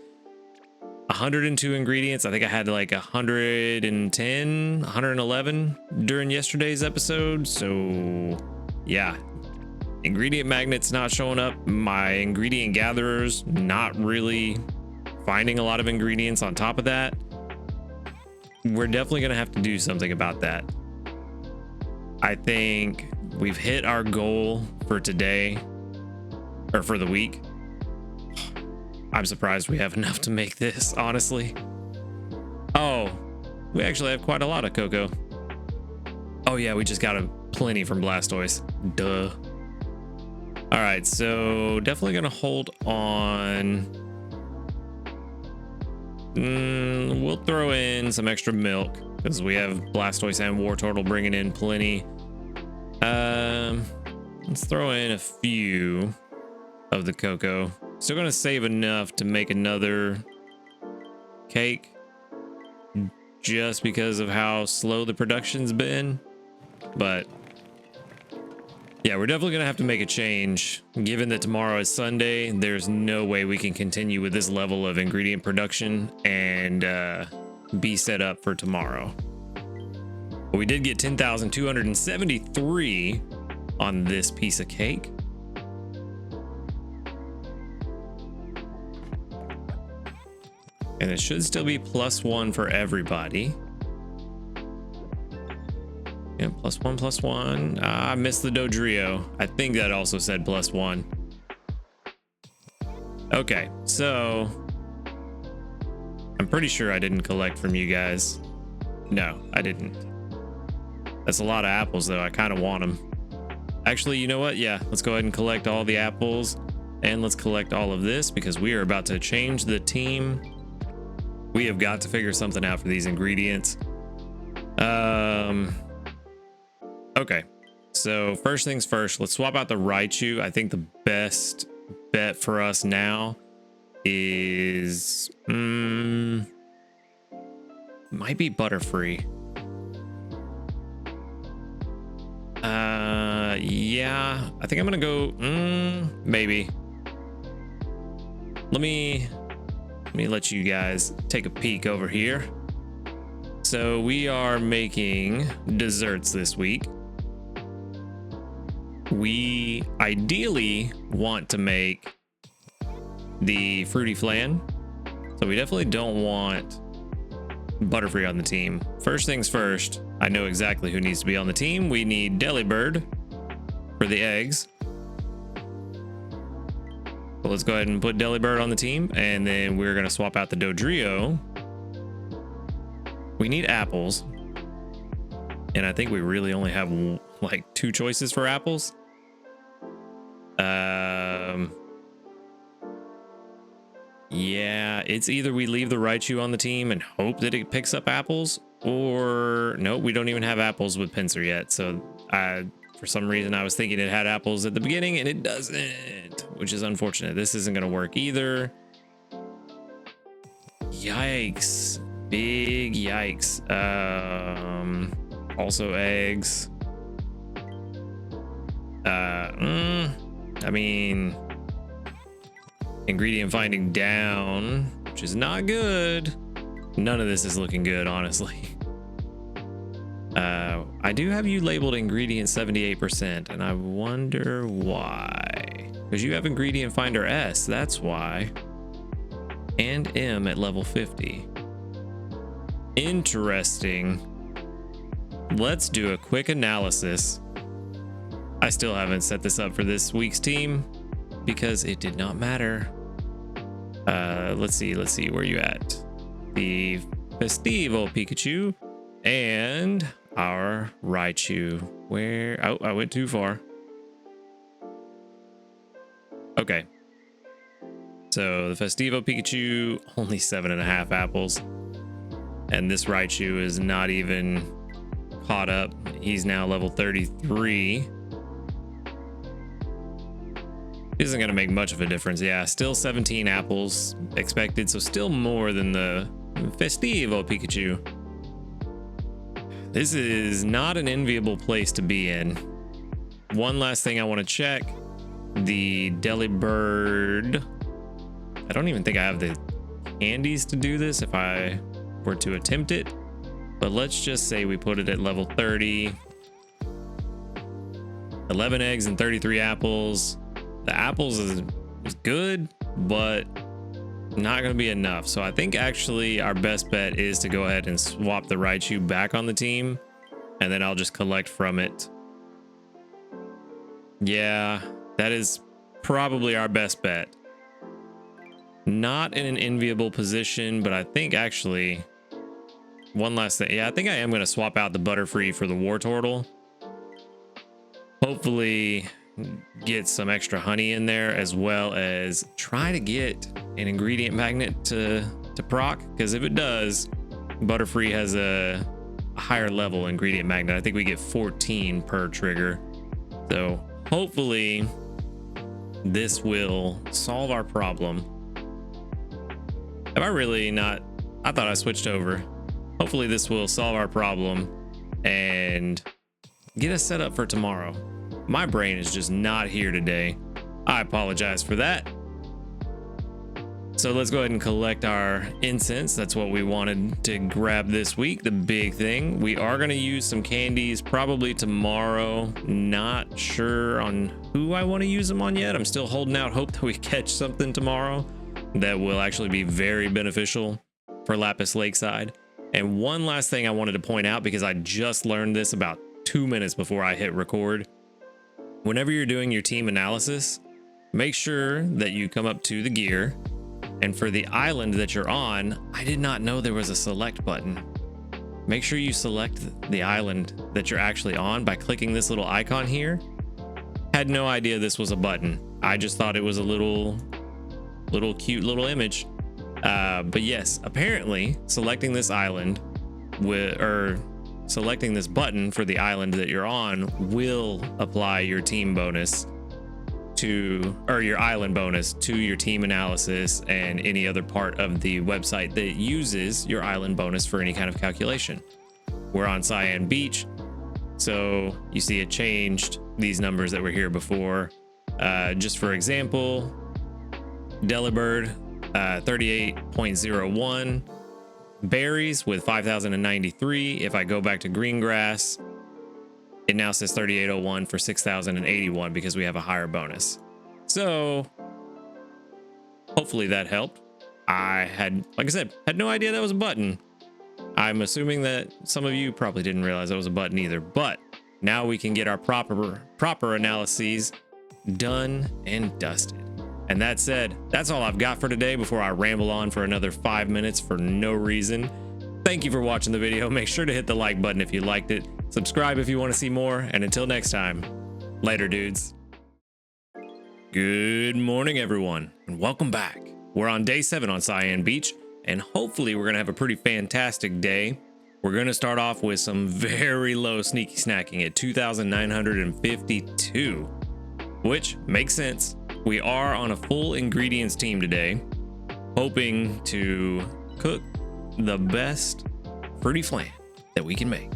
102 ingredients. I think I had like 110, 111 during yesterday's episode. So yeah. Ingredient magnets not showing up. My ingredient gatherers not really finding a lot of ingredients on top of that. We're definitely going to have to do something about that. I think we've hit our goal for today or for the week. I'm surprised we have enough to make this, honestly. Oh, we actually have quite a lot of cocoa. Oh yeah, we just got a plenty from Blastoise. Duh. All right, so definitely gonna hold on. We'll throw in some extra milk because we have Blastoise and Wartortle bringing in plenty. Let's throw in a few of the cocoa. Still gonna save enough to make another cake just because of how slow the production's been. But yeah, we're definitely gonna have to make a change. Given that tomorrow is Sunday, there's no way we can continue with this level of ingredient production and be set up for tomorrow. But we did get 10,273 on this piece of cake. And it should still be +1 for everybody. Yeah, +1. I missed the Dodrio. I think that also said +1. Okay, so I'm pretty sure I didn't collect from you guys. No, I didn't. That's a lot of apples, though. I kind of want them. Actually, you know what? Yeah, let's go ahead and collect all the apples. And let's collect all of this because we are about to change the team. We have got to figure something out for these ingredients. Okay, so first things first, let's swap out the Raichu. I think the best bet for us now is might be Butterfree. Yeah, I think I'm gonna go maybe. Let me let you guys take a peek over here. So we are making desserts this week. We ideally want to make the fruity flan. So we definitely don't want Butterfree on the team. First things first, I know exactly who needs to be on the team. We need Delibird for the eggs. So let's go ahead and put Delibird on the team, and then we're gonna swap out the Dodrio. We need apples, and I think we really only have like 2 choices for apples. Yeah, it's either we leave the Raichu on the team and hope that it picks up apples, or no, we don't even have apples with Pinsir yet. So for some reason I was thinking it had apples at the beginning and it doesn't, which is unfortunate. This isn't going to work either. Yikes. Big yikes. Also eggs. I mean, ingredient finding down, which is not good. None of this is looking good, honestly. I do have you labeled ingredient 78%, and I wonder why. Because you have ingredient finder S, that's why. And M at level 50. Interesting. Let's do a quick analysis. I still haven't set this up for this week's team because it did not matter. Let's see where you at. The Festivo Pikachu and our Raichu. Where? Oh, I went too far. Okay. So the Festivo Pikachu, only 7.5 apples. And this Raichu is not even caught up. He's now level 33. Isn't going to make much of a difference. Yeah, still 17 apples expected, so still more than the Festivo Pikachu. This is not an enviable place to be in. One last thing I want to check. The Delibird. I don't even think I have the candies to do this if I were to attempt it. But let's just say we put it at level 30. 11 eggs and 33 apples. The apples is good, but not going to be enough. So I think actually our best bet is to go ahead and swap the Raichu back on the team, and then I'll just collect from it. Yeah, that is probably our best bet. Not in an enviable position, but I think actually one last thing. Yeah, I think I am going to swap out the Butterfree for the Wartortle. Hopefully get some extra honey in there, as well as try to get an ingredient magnet to proc, because if it does, Butterfree has a higher level ingredient magnet. I think we get 14 per trigger. So hopefully this will solve our problem. Have I really not? I thought I switched over. Hopefully this will solve our problem and get us set up for tomorrow. My brain is just not here today. I apologize for that. So let's go ahead and collect our incense. That's what we wanted to grab this week. The big thing. We are going to use some candies probably tomorrow. Not sure on who I want to use them on yet. I'm still holding out hope that we catch something tomorrow that will actually be very beneficial for Lapis Lakeside. And one last thing I wanted to point out, because I just learned this about 2 minutes before I hit record. Whenever you're doing your team analysis, make sure that you come up to the gear, and for the island that you're on, I did not know there was a select button. Make sure you select the island that you're actually on by clicking this little icon here. Had no idea this was a button. I just thought it was a little cute little image. But yes, apparently selecting this island selecting this button for the island that you're on will apply your team bonus or your island bonus to your team analysis and any other part of the website that uses your island bonus for any kind of calculation. We're on Cyan Beach, so you see it changed these numbers that were here before. Just for example, Delibird 38.01, berries with 5,093. If I go back to Greengrass, it now says 3801 for 6,081 because we have a higher bonus. So hopefully that helped. I had, like I said, had no idea that was a button. I'm assuming that some of you probably didn't realize that was a button either, but now we can get our proper analyses done and dusted. And that said, that's all I've got for today before I ramble on for another 5 minutes for no reason. Thank you for watching the video. Make sure to hit the like button if you liked it. subscribe if you want to see more, and until next time, later, dudes. Good morning, everyone, and welcome back. We're on day 7 on Cyan Beach, and hopefully we're going to have a pretty fantastic day. We're going to start off with some very low sneaky snacking at 2,952, which makes sense. We are on a full ingredients team today, hoping to cook the best fruity flan that we can make.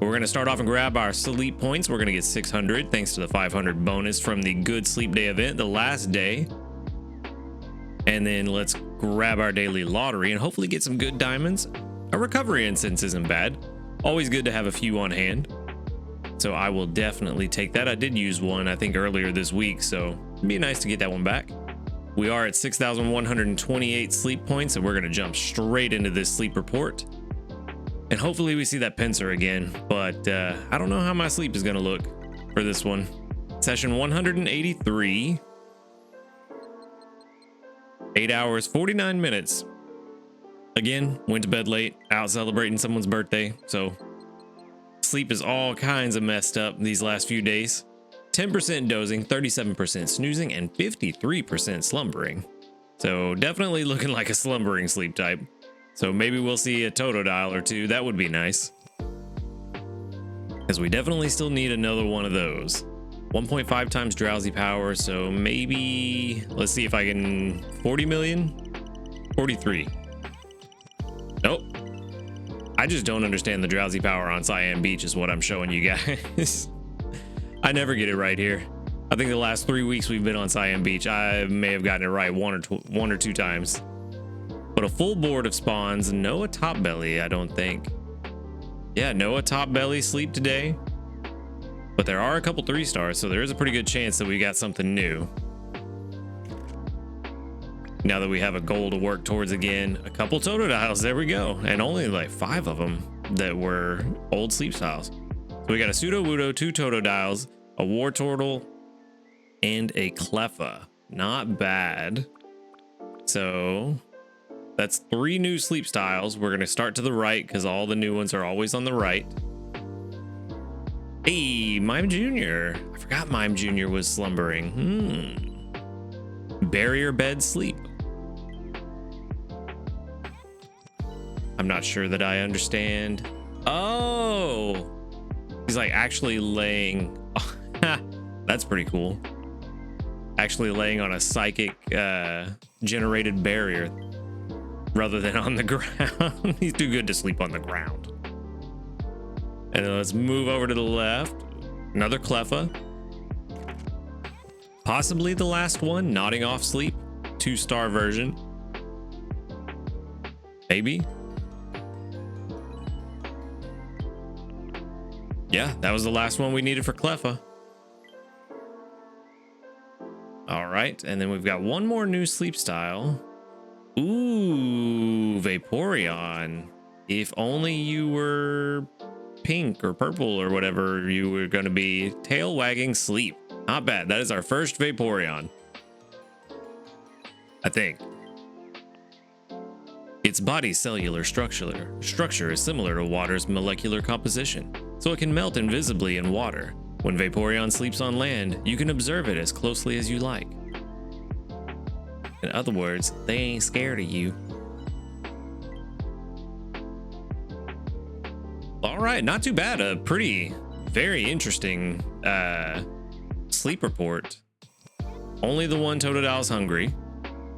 We're going to start off and grab our sleep points. We're going to get 600 thanks to the 500 bonus from the Good Sleep Day event, the last day. And then let's grab our daily lottery and hopefully get some good diamonds. A recovery incense isn't bad. Always good to have a few on hand. So I will definitely take that. I did use one, I think, earlier this week, so it'd be nice to get that one back. We are at 6,128 sleep points, and we're going to jump straight into this sleep report. And hopefully we see that pincer again, but I don't know how my sleep is going to look for this one. Session 183. 8 hours, 49 minutes. Again, went to bed late, out celebrating someone's birthday, so sleep is all kinds of messed up these last few days. 10% dozing, 37% snoozing, and 53% slumbering. So definitely looking like a slumbering sleep type. So maybe we'll see a Totodile or two. That would be nice, because we definitely still need another one of those. 1.5 times drowsy power, so maybe let's see if I can 40 million. 43. Nope. I just don't understand the drowsy power on Cyan Beach is what I'm showing you guys. I never get it right here. I think the last 3 weeks we've been on Cyan Beach, I may have gotten it right one or two times. But a full board of spawns, no top belly, I don't think. Yeah, no top belly sleep today. But there are a couple 3 stars, so there is a pretty good chance that we got something new. Now that we have a goal to work towards again, a couple Totodiles, there we go. And only like 5 of them that were old sleep styles. So we got a Pseudo-Wudo, 2 Totodiles, a War Turtle, and a Cleffa. Not bad. So that's 3 new sleep styles. We're going to start to the right because all the new ones are always on the right. Hey, Mime Jr. I forgot Mime Jr. was slumbering. Barrier bed sleep. I'm not sure that I understand. Oh, he's like actually laying. That's pretty cool. Actually laying on a psychic generated barrier rather than on the ground. He's too good to sleep on the ground. And then let's move over to the left. Another Cleffa. Possibly the last one, nodding off sleep. 2-star version. Maybe. Yeah, that was the last one we needed for Cleffa. All right, and then we've got one more new sleep style. Ooh, Vaporeon. If only you were pink or purple or whatever you were going to be. Tail wagging sleep. Not bad. That is our first Vaporeon, I think. Its body's cellular structure is similar to water's molecular composition, so it can melt invisibly in water. When Vaporeon sleeps on land, you can observe it as closely as you like. In other words, they ain't scared of you. All right, not too bad. A pretty, very interesting sleep report. Only the one Totodile's hungry,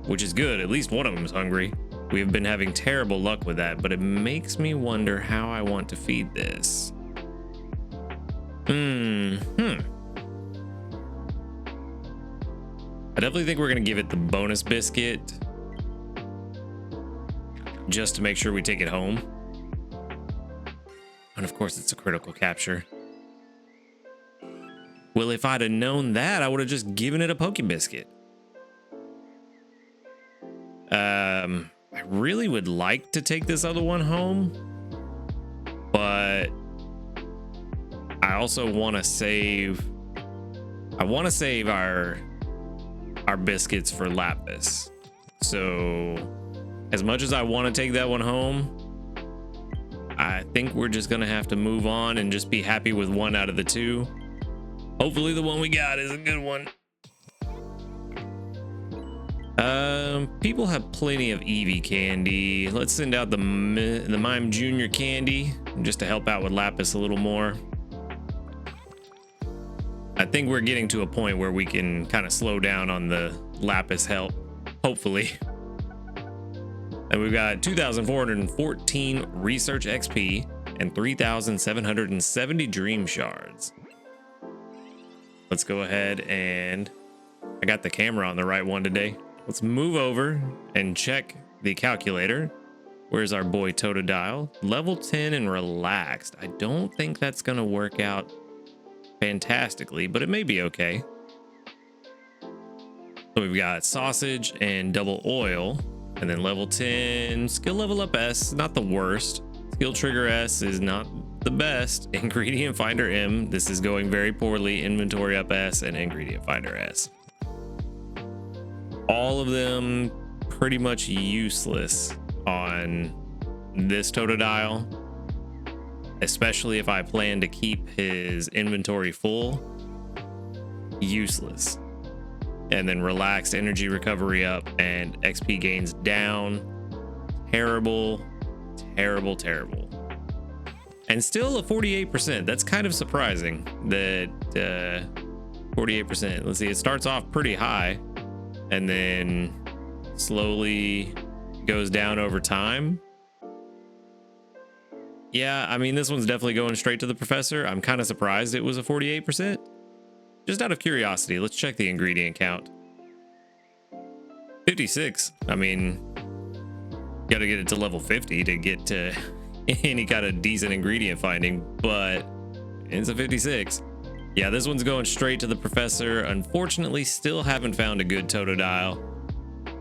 which is good. At least one of them's hungry. We have been having terrible luck with that, but it makes me wonder how I want to feed this. I definitely think we're going to give it the bonus biscuit just to make sure we take it home. And of course, it's a critical capture. Well, if I'd have known that, I would have just given it a Poke Biscuit. I really would like to take this other one home, but I also want to save. I want to save our biscuits for Lapis. So, as much as I want to take that one home, I think we're just gonna have to move on and just be happy with one out of the two. Hopefully the one we got is a good one. People have plenty of Eevee candy. Let's send out the Mime Junior candy just to help out with Lapis a little more. I think we're getting to a point where we can kind of slow down on the Lapis help, hopefully. And we've got 2,414 research XP and 3,770 dream shards. Let's go ahead and I got the camera on the right one today. Let's move over and check the calculator. Where's our boy Totodile? Level 10 and relaxed. I don't think that's gonna work out fantastically, but it may be okay. So we've got sausage and double oil, and then level 10 skill level up S, not the worst. Skill trigger S is not the best. Ingredient finder M, this is going very poorly. Inventory up S and ingredient finder S. All of them pretty much useless on this Totodile, especially if I plan to keep his inventory full. Useless. And then relaxed energy recovery up and XP gains down. Terrible, terrible, terrible. And still a 48%. That's kind of surprising that 48%. Let's see, it starts off pretty high and then slowly goes down over time. Yeah, I mean, this one's definitely going straight to the professor. I'm kind of surprised it was a 48%. Just out of curiosity, let's check the ingredient count. 56. I mean, gotta get it to level 50 to get to any kind of decent ingredient finding, but it's a 56. Yeah, this one's going straight to the professor. Unfortunately, still haven't found a good Totodile.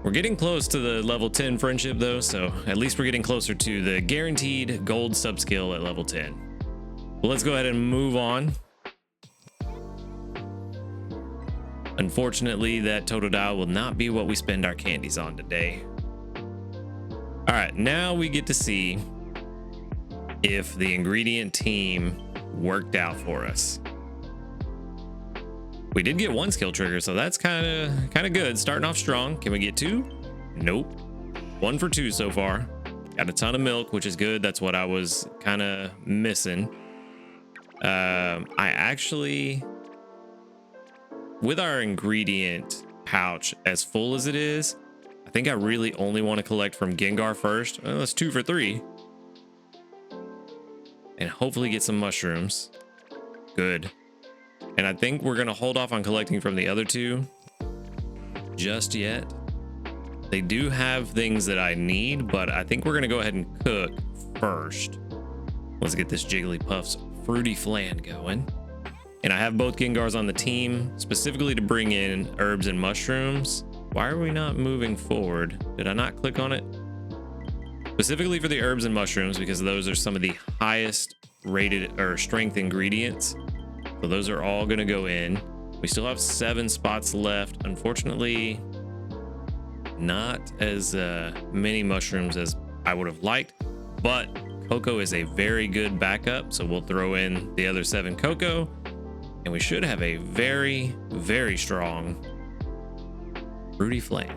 We're getting close to the level 10 friendship though, so at least we're getting closer to the guaranteed gold subskill at level 10. Well, let's go ahead and move on. Unfortunately, that Totodile will not be what we spend our candies on today. All right, now we get to see if the ingredient team worked out for us. We did get one skill trigger, so that's kind of good. Starting off strong. Can we get two? Nope. 1 for 2 so far. Got a ton of milk, which is good. That's what I was kind of missing. I actually, with our ingredient pouch as full as it is, I think I really only want to collect from Gengar first. Well, that's 2 for 3. And hopefully get some mushrooms. Good. And I think we're going to hold off on collecting from the other two just yet. They do have things that I need, but I think we're going to go ahead and cook first. Let's get this Jigglypuff's fruity flan going. And I have both Gengars on the team specifically to bring in herbs and mushrooms. Why are we not moving forward? Did I not click on it? Specifically for the herbs and mushrooms, because those are some of the highest rated or strength ingredients. So those are all going to go in. We still have 7 spots left. Unfortunately, not as many mushrooms as I would have liked, but cocoa is a very good backup. So we'll throw in the other 7 cocoa and we should have a very, very strong fruity flan.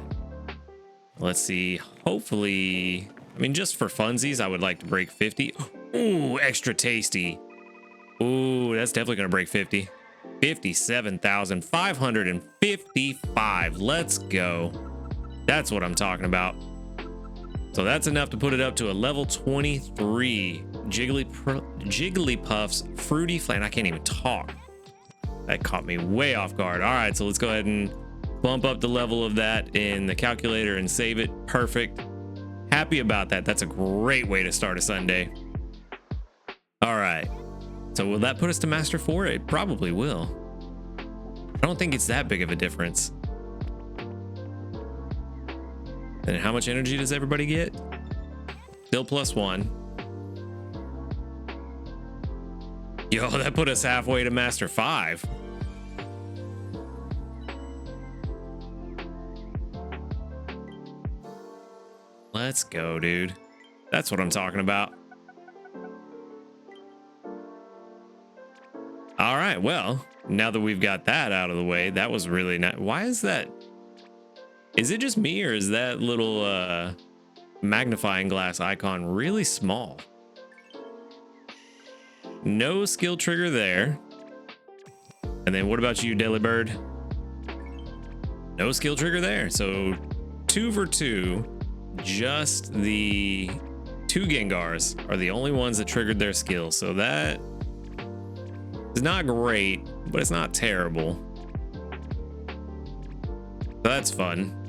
Let's see. Hopefully, I mean, just for funsies, I would like to break 50. Ooh, extra tasty. Ooh, that's definitely going to break 50. 57,555. Let's go. That's what I'm talking about. So that's enough to put it up to a level 23 Jigglypuff's fruity flan. I can't even talk. That caught me way off guard. All right, so let's go ahead and bump up the level of that in the calculator and save it. Perfect. Happy about that. That's a great way to start a Sunday. All right. So will that put us to Master 4? It probably will. I don't think it's that big of a difference. And how much energy does everybody get? Still +1. Yo, that put us halfway to Master 5. Let's go, dude. That's what I'm talking about. All right, well, now that we've got that out of the way, that was really nice. Why is that? Is it just me, or is that little magnifying glass icon really small? No skill trigger there. And then what about you, Daily Bird? No skill trigger there. So 2 for 2. Just the 2 Gengars are the only ones that triggered their skills. So that is not great, but it's not terrible. So that's fun.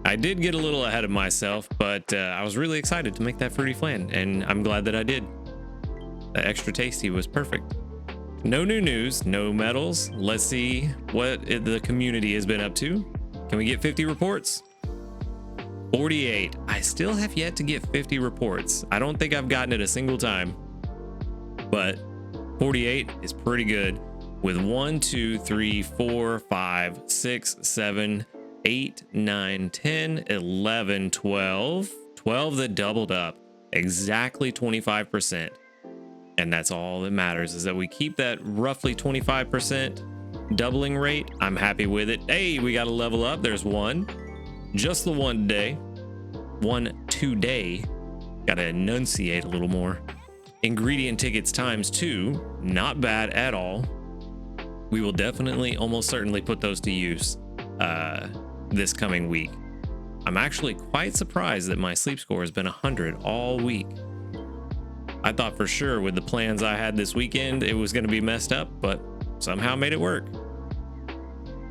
I did get a little ahead of myself, but I was really excited to make that fruity flan, and I'm glad that I did. That extra tasty was perfect. No new news, no medals. Let's see what the community has been up to. Can we get 50 reports? 48. I still have yet to get 50 reports. I don't think I've gotten it a single time, but 48 is pretty good with 1, 2, 3, 4, 5, 6, 7, 8, 9, 10, 11, 12. 12 that doubled up. Exactly 25%. And that's all that matters, is that we keep that roughly 25% doubling rate. I'm happy with it. Hey, we got to level up. There's one. Just the one today. One today. Got to enunciate a little more. Ingredient tickets times 2. Not bad at all. We will definitely, almost certainly put those to use this coming week. I'm actually quite surprised that my sleep score has been 100 all week. I thought for sure with the plans I had this weekend, it was going to be messed up, but somehow made it work.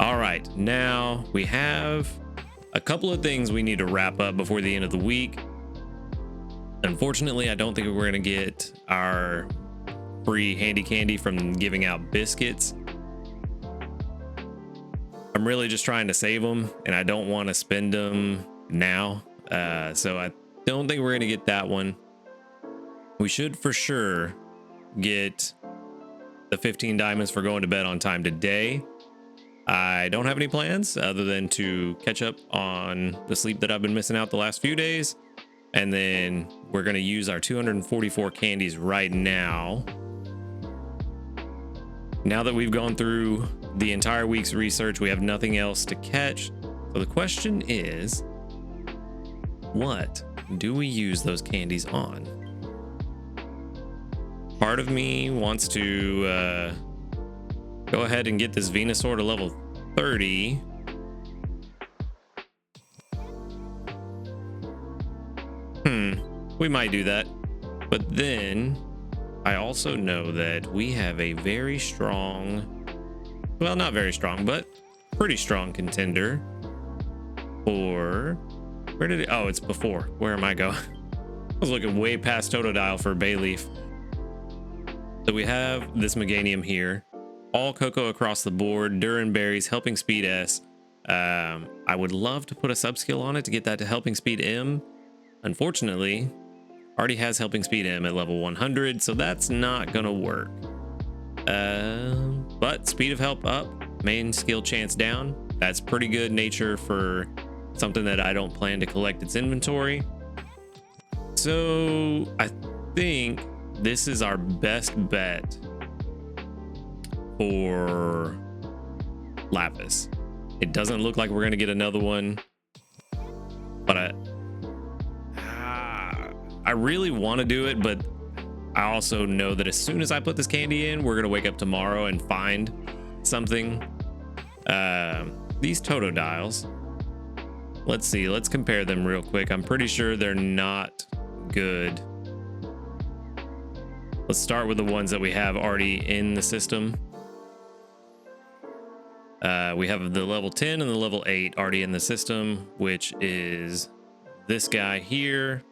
All right, now we have a couple of things we need to wrap up before the end of the week. Unfortunately, I don't think we're going to get our free handy candy from giving out biscuits. I'm really just trying to save them, and I don't want to spend them now. So I don't think we're going to get that one. We should for sure get the 15 diamonds for going to bed on time today. I don't have any plans other than to catch up on the sleep that I've been missing out the last few days. And then we're going to use our 244 candies right now. Now that we've gone through the entire week's research, we have nothing else to catch. So the question is, what do we use those candies on? Part of me wants to go ahead and get this Venusaur to level 30. We might do that. But then I also know that we have a very strong, well, not very strong, but pretty strong contender for, where did it, oh, it's before. Where am I going? I was looking way past Totodile for Bayleaf. So we have this Meganium here, all cocoa across the board, Durin berries, helping speed S. I would love to put a sub skill on it to get that to helping speed M. Unfortunately, already has helping speed M at level 100, so that's not gonna work. But speed of help up, main skill chance down. That's pretty good nature for something that I don't plan to collect its inventory. So I think this is our best bet for Lapis. It doesn't look like we're going to get another one, but I really want to do it, but I also know that as soon as I put this candy in, we're going to wake up tomorrow and find something. These Totodiles, let's see, let's compare them real quick. I'm pretty sure they're not good. Let's start with the ones that we have already in the system. We have the level 10 and the level 8 already in the system, which is this guy here,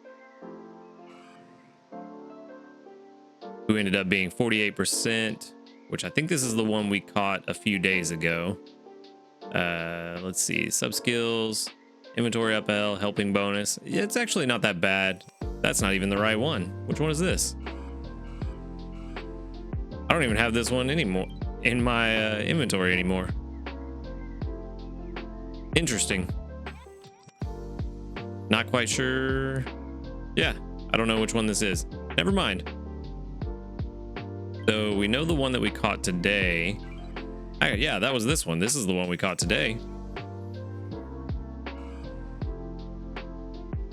who ended up being 48%, which I think this is the one we caught a few days ago. Let's see, sub skills, inventory up L, helping bonus. It's actually not that bad. That's not even the right one. Which one is this? I don't even have this one anymore in my inventory anymore. Interesting. Not quite sure. Yeah, I don't know which one this is. Never mind. So we know the one that we caught today. Yeah, that was this one. This is the one we caught today.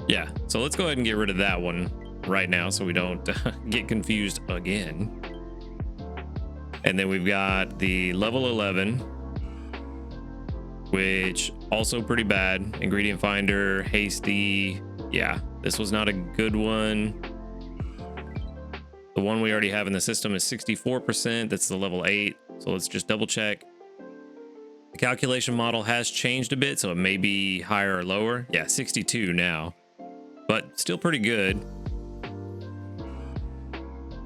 Yeah, so let's go ahead and get rid of that one right now so we don't get confused again. And then we've got the level 11, which also pretty bad. Ingredient finder, hasty. Yeah, this was not a good one. The one we already have in the system is 64%. That's the level 8. So let's just double check. The calculation model has changed a bit, so it may be higher or lower. Yeah, 62 now, but still pretty good.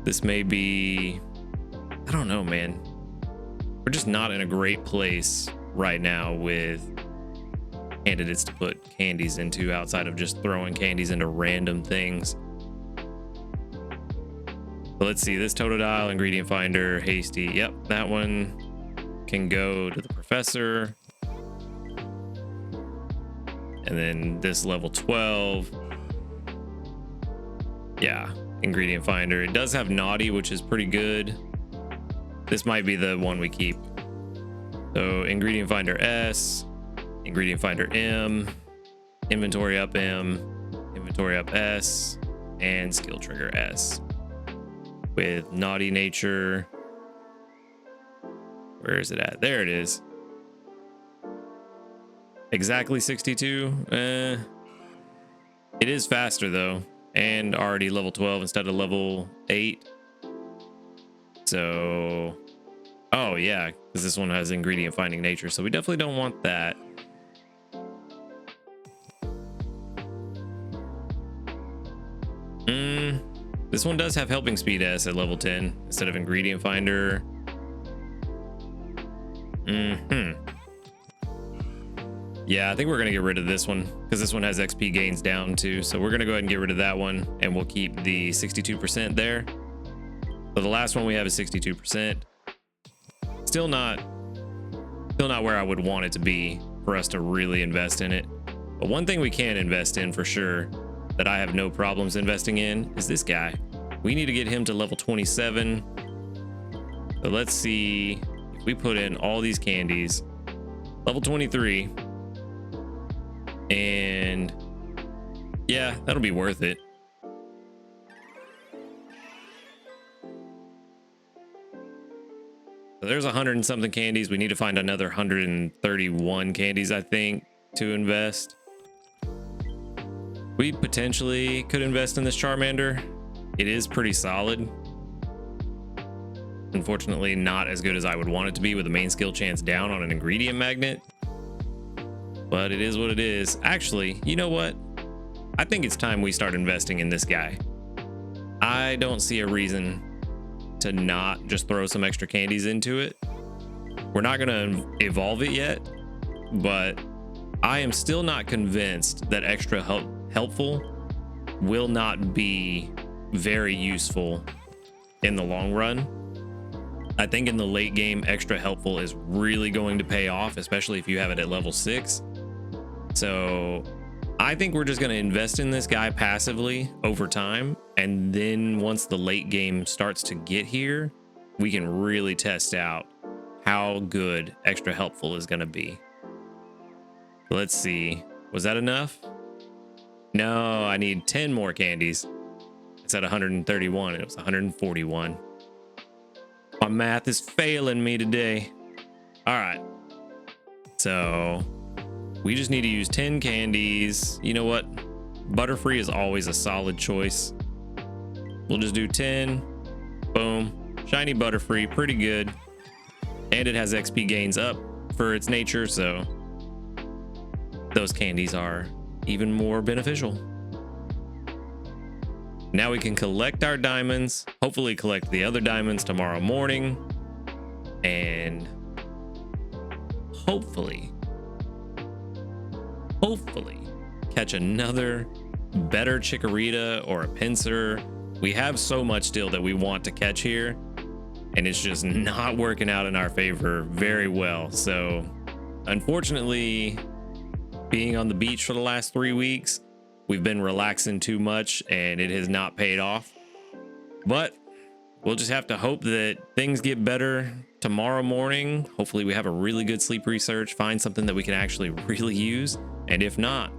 This may be, I don't know, man. We're just not in a great place right now with candidates to put candies into outside of just throwing candies into random things. So let's see, this Totodile, ingredient finder, hasty. Yep, that one can go to the professor. And then this level 12. Yeah, ingredient finder. It does have naughty, which is pretty good. This might be the one we keep. So ingredient finder S, ingredient finder M, inventory up M, inventory up S, and skill trigger S. With naughty nature. Where is it at? There it is. Exactly 62. It is faster though, and already level 12 instead of level 8. So, oh yeah, because this one has ingredient finding nature, so we definitely don't want that. This one does have helping speed S at level 10 instead of ingredient finder. Yeah, I think we're gonna get rid of this one because this one has XP gains down too. So we're gonna go ahead and get rid of that one, and we'll keep the 62% there. So the last one we have is 62%. Still not where I would want it to be for us to really invest in it. But one thing we can invest in for sure, that I have no problems investing in, is this guy. We need to get him to level 27. So let's see if we put in all these candies, level 23, and yeah, that'll be worth it. So there's 100 and something candies. We need to find another 131 candies, I think, to invest. We potentially could invest in this Charmander. It is pretty solid. Unfortunately, not as good as I would want it to be with the main skill chance down on an ingredient magnet. But it is what it is. Actually, you know what? I think it's time we start investing in this guy. I don't see a reason to not just throw some extra candies into it. We're not going to evolve it yet, but I am still not convinced that extra helpful will not be very useful in the long run. I think in the late game, extra helpful is really going to pay off, especially if you have it at level 6. So I think we're just going to invest in this guy passively over time, and then once the late game starts to get here, we can really test out how good extra helpful is going to be. Let's see, was that enough? No, I need 10 more candies. It's at 131. It was 141. My math is failing me today. All right, so we just need to use 10 candies. You know what? Butterfree is always a solid choice. We'll just do 10. Boom. Shiny Butterfree, pretty good. And it has XP gains up for its nature, so those candies are even more beneficial. Now we can collect our diamonds, hopefully collect the other diamonds tomorrow morning, and hopefully catch another better Chikorita or a Pinsir. We have so much still that we want to catch here, and it's just not working out in our favor very well. So unfortunately, being on the beach for the last 3 weeks, we've been relaxing too much and it has not paid off. But we'll just have to hope that things get better tomorrow morning. Hopefully we have a really good sleep research, find something that we can actually really use. And if not,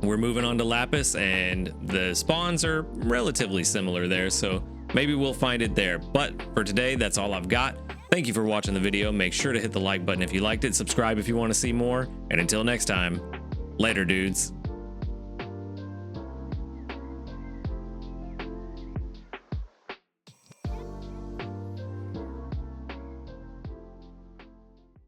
we're moving on to Lapis, and the spawns are relatively similar there, so maybe we'll find it there. But for today, that's all I've got. Thank you for watching the video. Make sure to hit the like button if you liked it, subscribe if you want to see more, and until next time, later dudes.